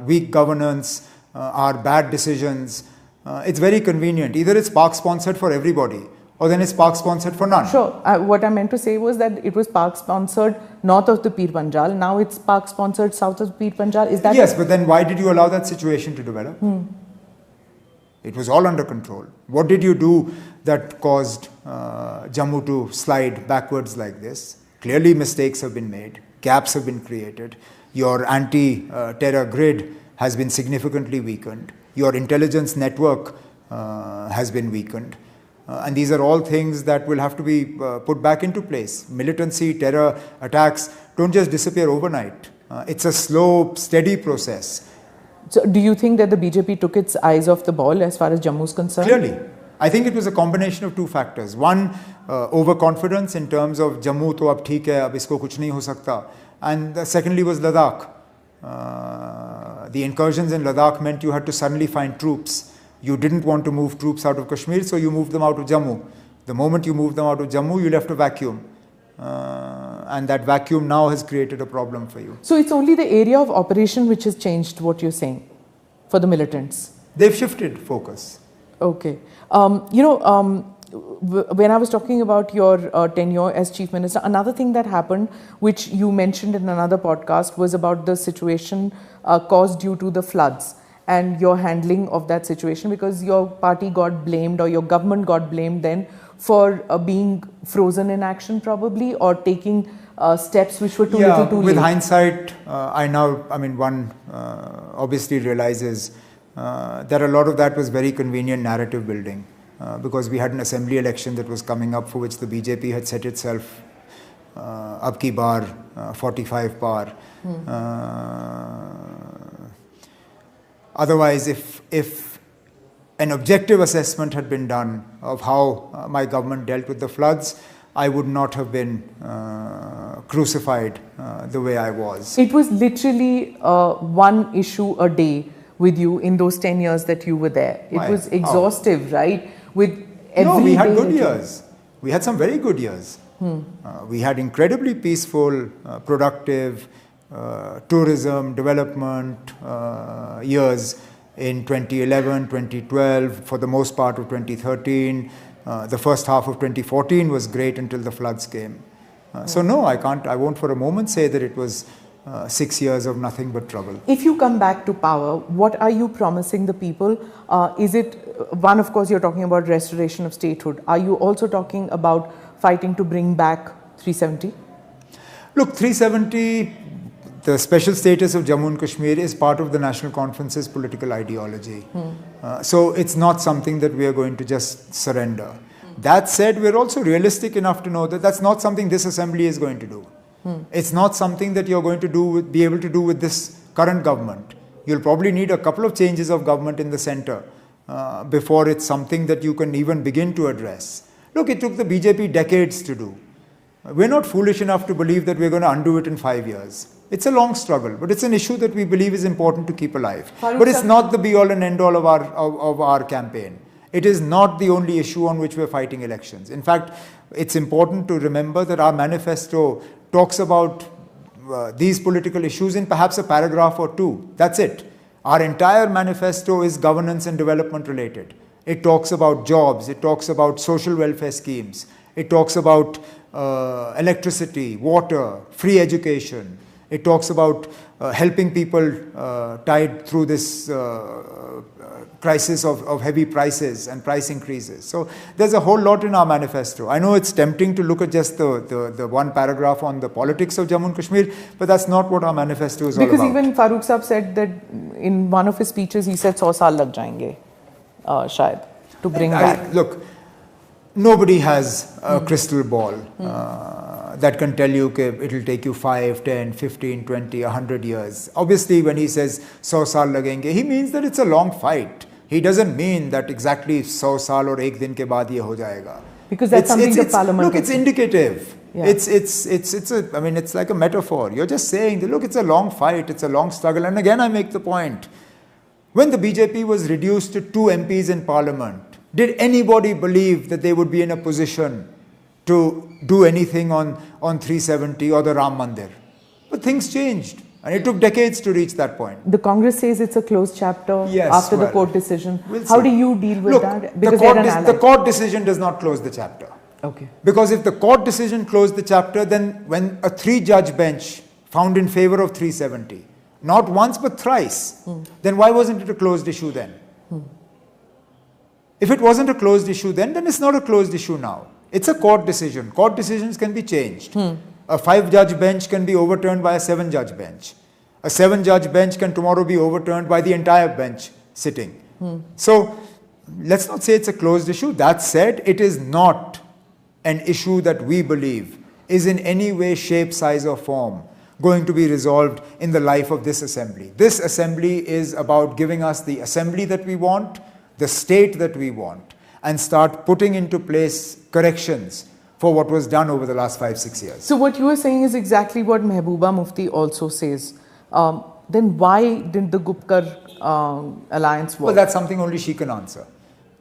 weak governance, our bad decisions. It's very convenient. Either it's Pak-sponsored for everybody, or then it's Pak-sponsored for none. Sure. What I meant to say was that it was Pak-sponsored north of the Pir Panjal. Now it's Pak-sponsored south of the Pir Panjal. Is that yes? But then why did you allow that situation to develop? It was all under control. What did you do that caused Jammu to slide backwards like this? Clearly mistakes have been made. Gaps have been created. Your anti-terror grid has been significantly weakened. Your intelligence network has been weakened. And these are all things that will have to be put back into place. Militancy, terror attacks don't just disappear overnight. It's a slow, steady process. So do you think that the BJP took its eyes off the ball as far as Jammu is concerned? Clearly. I think it was a combination of two factors. One, overconfidence in terms of Jammu to ab theek hai, ab isko kuch nahi ho sakta. And secondly was Ladakh. The incursions in Ladakh meant you had to suddenly find troops. You didn't want to move troops out of Kashmir, so you moved them out of Jammu. The moment you moved them out of Jammu, you left a vacuum. And that vacuum now has created a problem for you. So it's only the area of operation which has changed, what you're saying, for the militants? They've shifted focus. Okay. When I was talking about your tenure as Chief Minister, another thing that happened, which you mentioned in another podcast, was about the situation caused due to the floods and your handling of that situation, because your party got blamed, or your government got blamed then for being frozen in action probably, or taking steps which were too little too late. With hindsight, one obviously realizes that a lot of that was very convenient narrative building, because we had an assembly election that was coming up for which the BJP had set itself ab ki baar 45 par. Otherwise, if an objective assessment had been done of how my government dealt with the floods, I would not have been crucified the way I was. It was literally one issue a day with you in those 10 years that you were there. It was exhaustive, right? With every No, we had day good years. We had some very good years. We had incredibly peaceful, productive, tourism, development years in 2011, 2012, for the most part of 2013. The first half of 2014 was great until the floods came. So no, I won't for a moment say that it was 6 years of nothing but trouble. If you come back to power, what are you promising the people? Is it, one, of course, you're talking about restoration of statehood. Are you also talking about fighting to bring back 370? Look, 370, the special status of Jammu and Kashmir is part of the National Conference's political ideology. So it's not something that we are going to just surrender. That said, we're also realistic enough to know that that's not something this assembly is going to do. It's not something that you're going to be able to do with this current government. You'll probably need a couple of changes of government in the center before it's something that you can even begin to address. Look, it took the BJP decades to do. We're not foolish enough to believe that we're going to undo it in 5 years. It's a long struggle, but it's an issue that we believe is important to keep alive. But it's not the be-all and end-all of our campaign. It is not the only issue on which we're fighting elections. In fact, it's important to remember that our manifesto talks about these political issues in perhaps a paragraph or two. That's it. Our entire manifesto is governance and development related. It talks about jobs. It talks about social welfare schemes. It talks about electricity, water, free education. It talks about helping people tide through this crisis of heavy prices and price increases. So there's a whole lot in our manifesto. I know it's tempting to look at just the one paragraph on the politics of Jammu and Kashmir, but that's not what our manifesto is all about. Because even Farooq Saab said that in one of his speeches, he said 100 saal lag jayenge, shayad, to bring back. Look, nobody has a crystal ball that can tell you that it will take you 5, 10, 15, 20, 100 years. Obviously, when he says 100 saal lagenge, he means that it's a long fight. He doesn't mean that exactly 100 saal or ek din ke baad ye ho jayega. Because that's something the parliament... Look, it's indicative. Yeah. It's like a metaphor. You're just saying, that, look, it's a long fight, it's a long struggle. And again, I make the point. When the BJP was reduced to 2 MPs in parliament, did anybody believe that they would be in a position to do anything on 370 or the Ram Mandir? But things changed. And it took decades to reach that point. The Congress says it's a closed chapter after the court decision. How do you deal with that? Because the court decision does not close the chapter. Okay. Because if the court decision closed the chapter, then when a 3-judge bench found in favor of 370, not once but thrice, then why wasn't it a closed issue then? If it wasn't a closed issue then it's not a closed issue now. It's a court decision. Court decisions can be changed. A 5-judge bench can be overturned by a 7-judge bench. A 7-judge bench can tomorrow be overturned by the entire bench sitting. So let's not say it's a closed issue. That said, it is not an issue that we believe is in any way, shape, size or form going to be resolved in the life of this assembly. This assembly is about giving us the assembly that we want, the state that we want, and start putting into place corrections for what was done over the last 5-6 years. So what you are saying is exactly what Mehbooba Mufti also says. Then why didn't the Gupkar alliance work? Well, that's something only she can answer.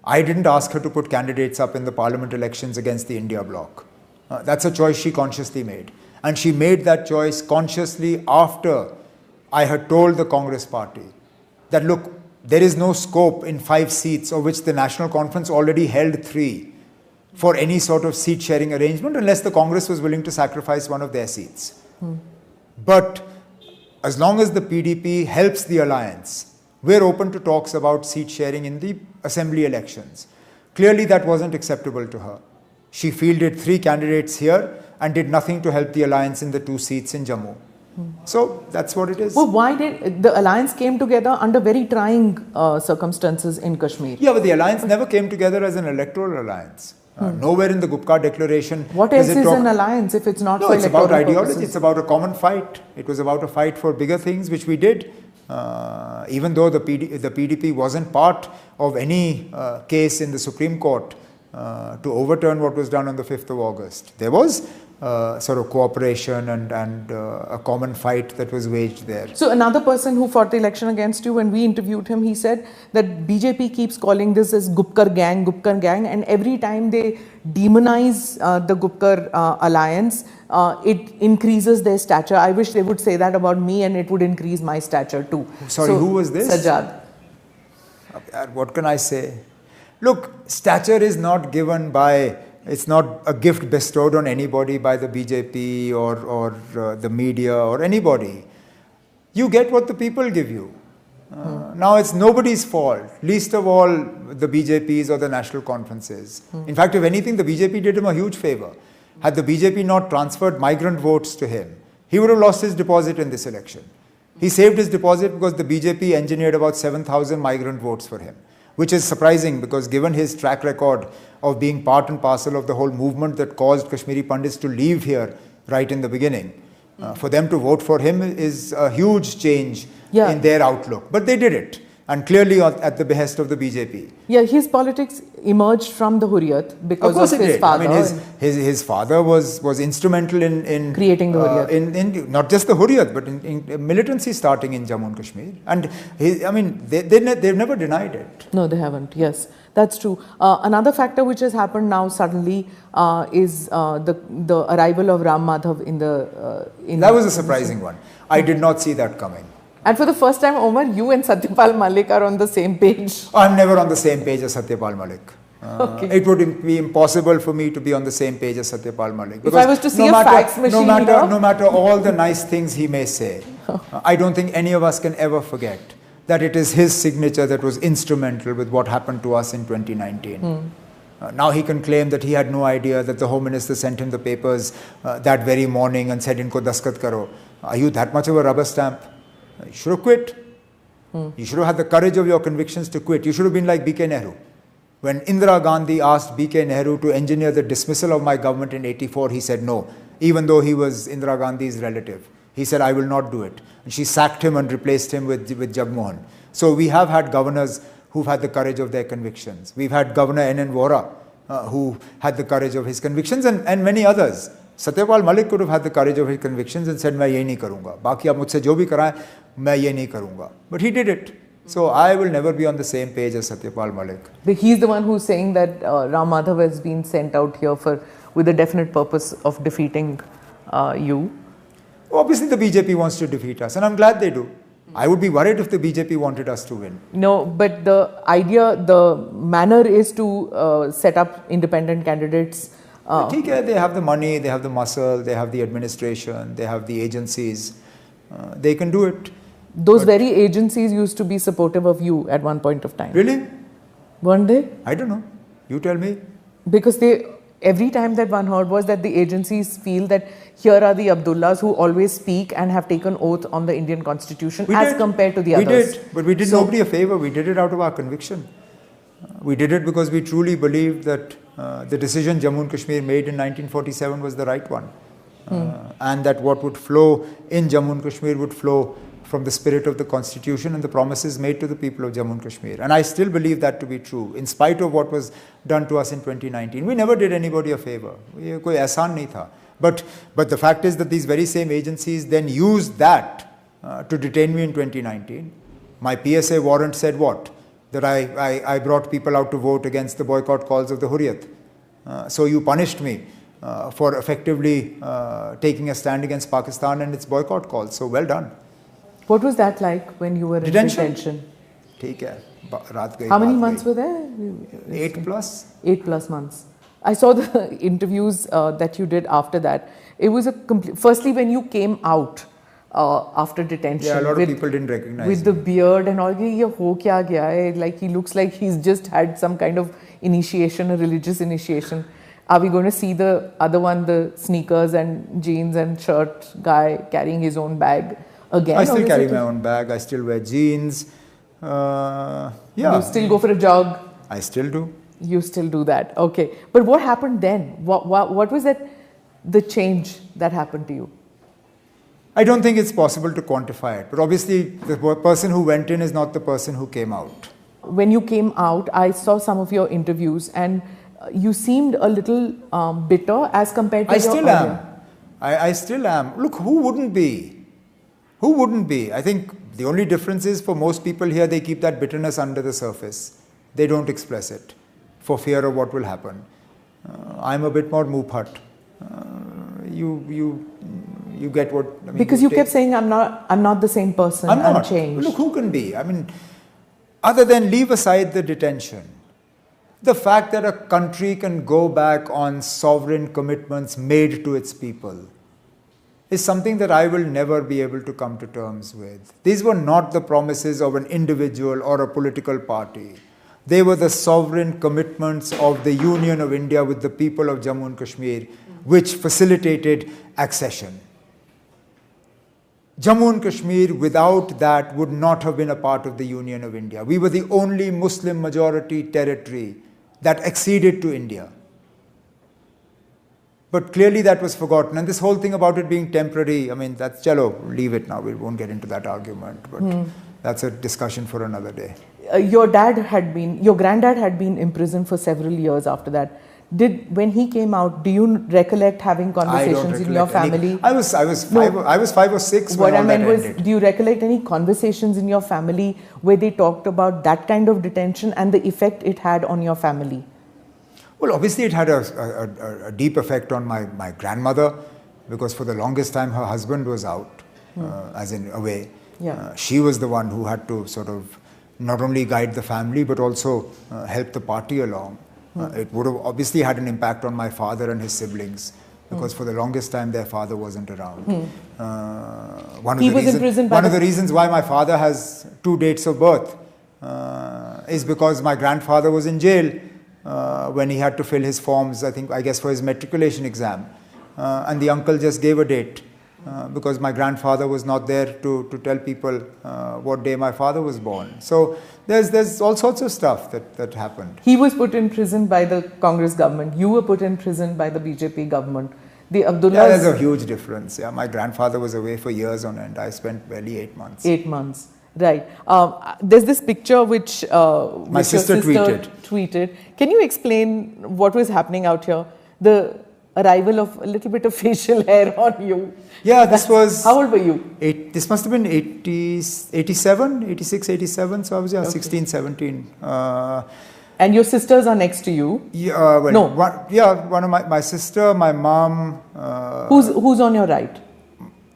I didn't ask her to put candidates up in the parliament elections against the India bloc. That's a choice she consciously made. And she made that choice consciously after I had told the Congress party that, look, there is no scope in 5 seats, of which the National Conference already held 3, for any sort of seat sharing arrangement unless the Congress was willing to sacrifice one of their seats. But as long as the PDP helps the alliance, we're open to talks about seat sharing in the assembly elections. Clearly that wasn't acceptable to her. She fielded 3 candidates here and did nothing to help the alliance in the 2 seats in Jammu. So that's what it is. Well, why did the alliance came together under very trying circumstances in Kashmir? Yeah, but the alliance never came together as an electoral alliance. Nowhere in the Gupkar declaration. What else is an alliance if it's not for electoral it's about ideology. purposes? It's about a common fight. It was about a fight for bigger things, which we did. Even though the PDP wasn't part of any case in the Supreme Court to overturn what was done on the 5th of August. There was sort of cooperation and a common fight that was waged there. So another person who fought the election against you, when we interviewed him, he said that BJP keeps calling this as Gupkar gang, and every time they demonize the Gupkar alliance, it increases their stature. I wish they would say that about me and it would increase my stature too. Sorry, who was this? Sajjad. What can I say? Look, stature is not given by... It's not a gift bestowed on anybody by the BJP or the media or anybody. You get what the people give you. Now it's nobody's fault, least of all the BJPs or the national conferences. In fact, if anything, the BJP did him a huge favor. Had the BJP not transferred migrant votes to him, he would have lost his deposit in this election. He saved his deposit because the BJP engineered about 7,000 migrant votes for him, which is surprising because given his track record of being part and parcel of the whole movement that caused Kashmiri Pandits to leave here right in the beginning. For them to vote for him is a huge change in their outlook. But they did it, and clearly at the behest of the BJP. Yeah, his politics emerged from the Hurriyat because of his father. I mean, his father was instrumental in creating the Hurriyat. In not just the Hurriyat, but in militancy starting in Jammu and Kashmir. And they've never denied it. No, they haven't. Yes, that's true. Another factor which has happened now suddenly is the arrival of Ram Madhav in the. That was a surprising one. I did not see that coming. And for the first time, Omar, you and Satyapal Malik are on the same page. I'm never on the same page as Satyapal Malik. It would be impossible for me to be on the same page as Satyapal Malik. If I was to see a fax machine, no matter all the nice things he may say, I don't think any of us can ever forget that it is his signature that was instrumental with what happened to us in 2019. Now he can claim that he had no idea that the Home Minister sent him the papers that very morning and said, "Inko daskat karo." Are you that much of a rubber stamp? You should have quit. You should have had the courage of your convictions to quit. You should have been like B.K. Nehru. When Indira Gandhi asked B.K. Nehru to engineer the dismissal of my government in 84, he said no, even though he was Indira Gandhi's relative. He said, "I will not do it." And she sacked him and replaced him with Jagmohan. So we have had governors who've had the courage of their convictions. We've had Governor N.N. Vora, who had the courage of his convictions, and many others. Satyapal Malik could have had the courage of his convictions and said, "मैं ये नहीं करूँगा. बाकी आप मुझसे जो भी कराएं, मैं ये नहीं करूँगा." But he did it. So I will never be on the same page as Satyapal Malik. But he's the one who's saying that Ram Madhav has been sent out here with a definite purpose of defeating you. Obviously the BJP wants to defeat us, and I'm glad they do. I would be worried if the BJP wanted us to win. No, but the idea, the manner is to set up independent candidates. ठीक है, they have the money, they have the muscle, they have the administration, they have the agencies. They can do it. Those very agencies used to be supportive of you at one point of time. Really? Weren't they? I don't know. You tell me. Because every time that one heard was that the agencies feel that here are the Abdullahs who always speak and have taken oath on the Indian constitution compared to the others. We did, but we did nobody a favor. We did it out of our conviction. We did it because we truly believed that the decision Jammu and Kashmir made in 1947 was the right one. And that what would flow in Jammu and Kashmir would flow from the spirit of the constitution and the promises made to the people of Jammu and Kashmir. And I still believe that to be true, in spite of what was done to us in 2019. We never did anybody a favor. Ye koi ehsan nahi tha. But the fact is that these very same agencies then used that to detain me in 2019. My PSA warrant said what? That I brought people out to vote against the boycott calls of the Hurriyat. So you punished me for effectively taking a stand against Pakistan and its boycott calls. So well done. What was that like when you were in detention? ठीक है, रात गई. How many months were there? 8+. 8+ months. I saw the interviews that you did after that. It was a complete. Firstly, when you came out after detention, yeah, a lot of people didn't recognize with me. The beard and all. Ye ho kya gaya hai? Like he looks like he's just had some kind of initiation, a religious initiation. Are we going to see the other one, the sneakers and jeans and shirt guy carrying his own bag again? I still carry my own bag. I still wear jeans. Yeah. You still go for a jog? I still do. You still do that. Okay. But what happened then? What was that, the change that happened to you? I don't think it's possible to quantify it. But obviously, the person who went in is not the person who came out. When you came out, I saw some of your interviews and you seemed a little bitter as compared to I still am. I still am. Look, who wouldn't be? Who wouldn't be? I think the only difference is for most people here, they keep that bitterness under the surface. They don't express it for fear of what will happen. I'm a bit more moophat. You get what I mean? Because you kept saying, I'm not the same person. I'm not. Changed. Look, who can be? I mean, other than leave aside the detention, the fact that a country can go back on sovereign commitments made to its people is something that I will never be able to come to terms with. These were not the promises of an individual or a political party. They were the sovereign commitments of the Union of India with the people of Jammu and Kashmir, which facilitated accession. Jammu and Kashmir, without that, would not have been a part of the Union of India. We were the only Muslim majority territory that acceded to India. But clearly that was forgotten. And this whole thing about it being temporary, I mean, that's, chalo, leave it now. We won't get into that argument. But that's a discussion for another day. Your granddad had been imprisoned for several years after that. When he came out, do you recollect having conversations in your family? I was 5 or 6 when all I meant that was, ended. do you recollect any conversations in your family where they talked about that kind of detention and the effect it had on your family? Well, obviously it had a deep effect on my grandmother, because for the longest time her husband was out, as in away. Yeah. She was the one who had to sort of not only guide the family but also help the party along. It would have obviously had an impact on my father and his siblings, because for the longest time their father wasn't around. One of the reasons why my father has 2 dates of birth is because my grandfather was in jail when he had to fill his forms, I guess for his matriculation exam. And the uncle just gave a date because my grandfather was not there to tell people what day my father was born. So there's all sorts of stuff that happened. He was put in prison by the Congress government. You were put in prison by the BJP government. The Abdullahs... Yeah, there's a huge difference. Yeah, my grandfather was away for years on end. I spent barely 8 months. 8 months, right. There's this picture which my sister tweeted. Can you explain what was happening out here? The arrival of a little bit of facial hair on you. Yeah, this was... How old were you? This must have been 87, 86, 87. So I was 16, 17. And your sisters are next to you? Yeah, well, no. One of my sister, my mom. Who's on your right?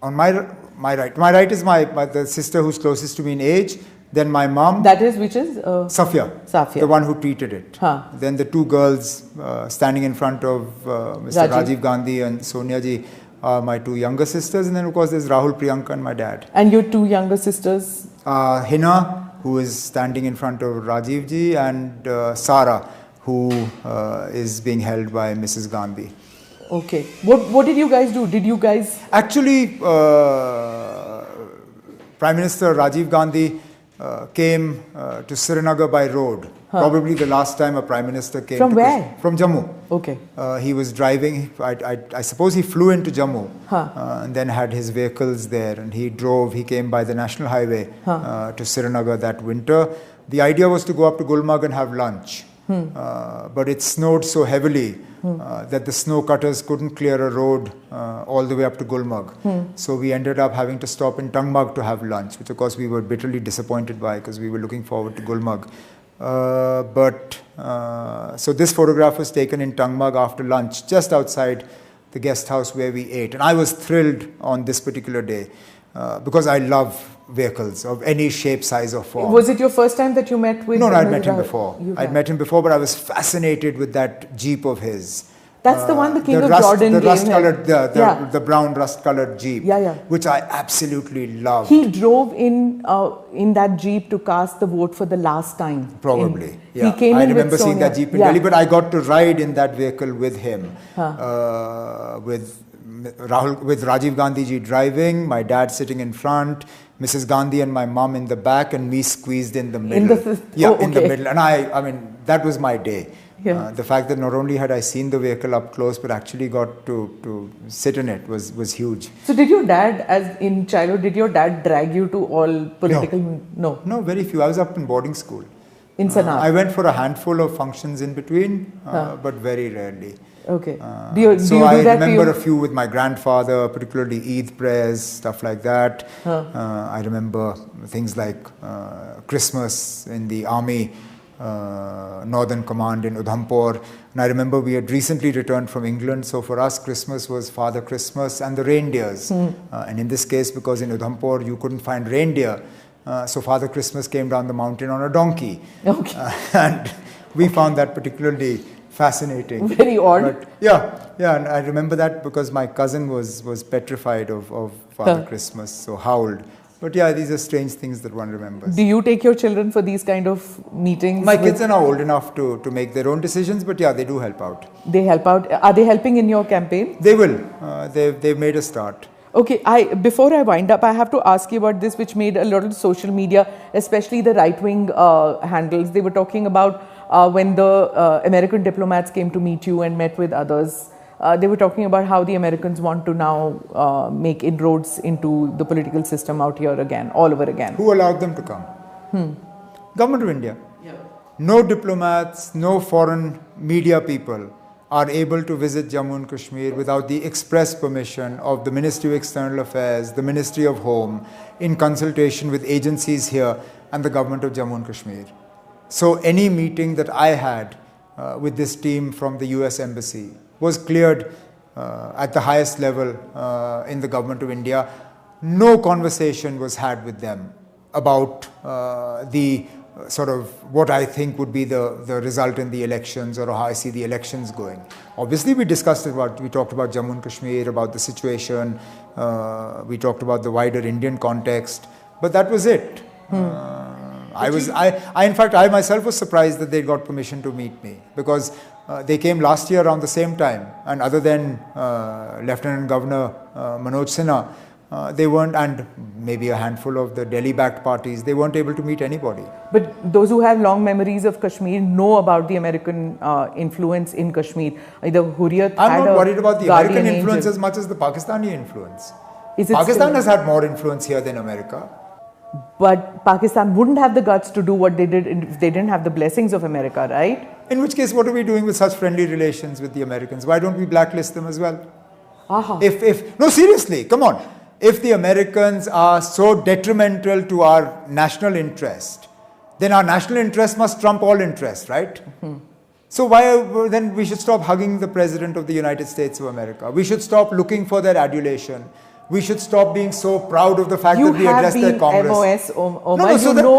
On my right. My right is the sister who's closest to me in age. Then my mom. That is, which is? Safia. The one who treated it. Huh. Then the 2 girls standing in front of Mr. Rajiv Gandhi and Sonia ji are my 2 younger sisters. And then of course there's Rahul, Priyanka and my dad. And your 2 younger sisters? Hina, who is standing in front of Rajiv ji, and Sara, who is being held by Mrs. Gandhi. Okay. What did you guys do? Did you guys... Actually, Prime Minister Rajiv Gandhi came to Srinagar by road. Probably the last time a Prime Minister came. From where? From Jammu. Okay. He was driving, I suppose he flew into Jammu and then had his vehicles there, and he came by the National Highway to Srinagar that winter. The idea was to go up to Gulmarg and have lunch. But it snowed so heavily that the snow cutters couldn't clear a road all the way up to Gulmarg. So we ended up having to stop in Tangmarg to have lunch, which of course we were bitterly disappointed by because we were looking forward to Gulmarg. So this photograph was taken in Tangmarg after lunch, just outside the guest house where we ate. And I was thrilled on this particular day because I love vehicles of any shape, size or form. Was it your first time that you met with... No, I'd met him before. I'd met him before, but I was fascinated with that Jeep of his. That's the one the King of Jordan gave him. The brown rust-colored Jeep, which I absolutely loved. He drove in that Jeep to cast the vote for the last time. Probably, He came I in remember with seeing that Jeep in Delhi, but I got to ride in that vehicle with him, with Rajiv Gandhi ji driving, my dad sitting in front, Mrs. Gandhi and my mom in the back, and me squeezed in the middle. In the middle. And I mean, that was my day. The fact that not only had I seen the vehicle up close, but actually got to sit in it was huge. So did your dad, as in childhood, did your dad drag you to all political... No, very few. I was up in boarding school. In Sanaa? I went for a handful of functions in between, but very rarely. Okay. I remember a few with my grandfather, particularly Eid prayers, stuff like that. I remember things like Christmas in the army, Northern Command in Udhampur. And I remember we had recently returned from England, so for us Christmas was Father Christmas and the reindeers. And in this case, because in Udhampur you couldn't find reindeer, so Father Christmas came down the mountain on a donkey. And we found that particularly fascinating. Very odd. But and I remember that because my cousin was petrified of Father Christmas, so howled. But these are strange things that one remembers. Do you take your children for these kind of meetings? My kids are now old enough to make their own decisions, but they do help out. They help out. Are they helping in your campaign? They will. They've made a start. Okay, before I wind up, I have to ask you about this, which made a lot of social media, especially the right-wing handles. They were talking about when the American diplomats came to meet you and met with others. They were talking about how the Americans want to now make inroads into the political system out here again, all over again. Who allowed them to come? Government of India. No diplomats, no foreign media people are able to visit Jammu and Kashmir without the express permission of the Ministry of External Affairs, the Ministry of Home, in consultation with agencies here and the government of Jammu and Kashmir. So any meeting that I had with this team from the US Embassy was cleared at the highest level in the government of India. No conversation was had with them about the sort of what I think would be the result in the elections, or how I see the elections going. Obviously, we talked about Jammu and Kashmir, about the situation, we talked about the wider Indian context, but that was it. In fact, I myself was surprised that they got permission to meet me, because they came last year around the same time, and other than Lieutenant Governor Manoj Sinha, they weren't, and maybe a handful of the Delhi-backed parties, they weren't able to meet anybody. But those who have long memories of Kashmir know about the American influence in Kashmir. The Hurriyat I'm not worried about the American guardian influence angel. as much as the Pakistani influence. Is it Pakistan still- has had more influence here than America. But Pakistan wouldn't have the guts to do what they did if they didn't have the blessings of America, right? In which case, what are we doing with such friendly relations with the Americans? Why don't we blacklist them as well? Aha. No, seriously, come on. If the Americans are so detrimental to our national interest, then our national interest must trump all interest, right? So then we should stop hugging the President of the United States of America. We should stop looking for their adulation. We should stop being so proud of the fact that we address their Congress. MOS, Omar,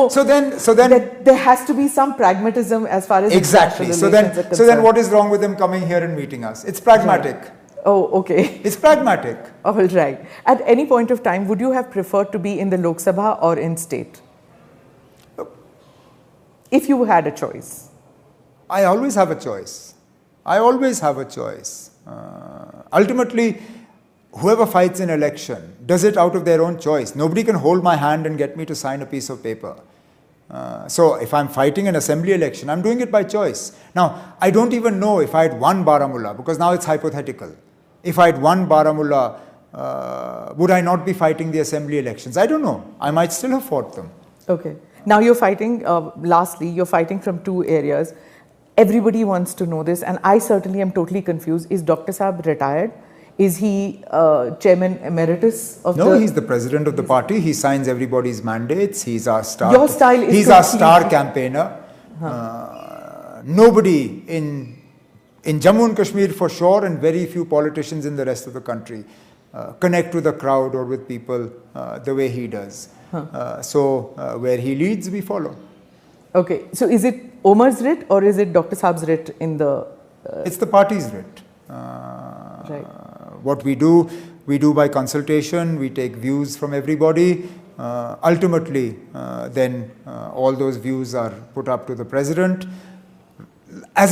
so then that there has to be some pragmatism as far as exactly. international So relations are then concerned. what is wrong with them coming here and meeting us? It's pragmatic. Right. Oh, okay. It's pragmatic. All right. At any point of time, would you have preferred to be in the Lok Sabha or in state? If you had a choice. I always have a choice. Ultimately, whoever fights an election does it out of their own choice. Nobody can hold my hand and get me to sign a piece of paper. So if I'm fighting an assembly election, I'm doing it by choice. Now, I don't even know if I had won Baramulla, because now it's hypothetical. If I had won Baramulla, would I not be fighting the assembly elections? I don't know. I might still have fought them. Okay. Now you're fighting, lastly, you're fighting from two areas. Everybody wants to know this, and I certainly am totally confused. Is Dr. Saab retired? Is he chairman emeritus of No, he's the president of the party. He signs everybody's mandates. He's our star. Your style is He's our star campaigner. Nobody in Jammu and Kashmir for sure, and very few politicians in the rest of the country connect with the crowd or with people the way he does. So where he leads, we follow. Okay. So is it Omar's writ or is it Dr. Saab's writ in the... It's the party's writ. Right. What we do by consultation. We take views from everybody. Ultimately, then all those views are put up to the president. As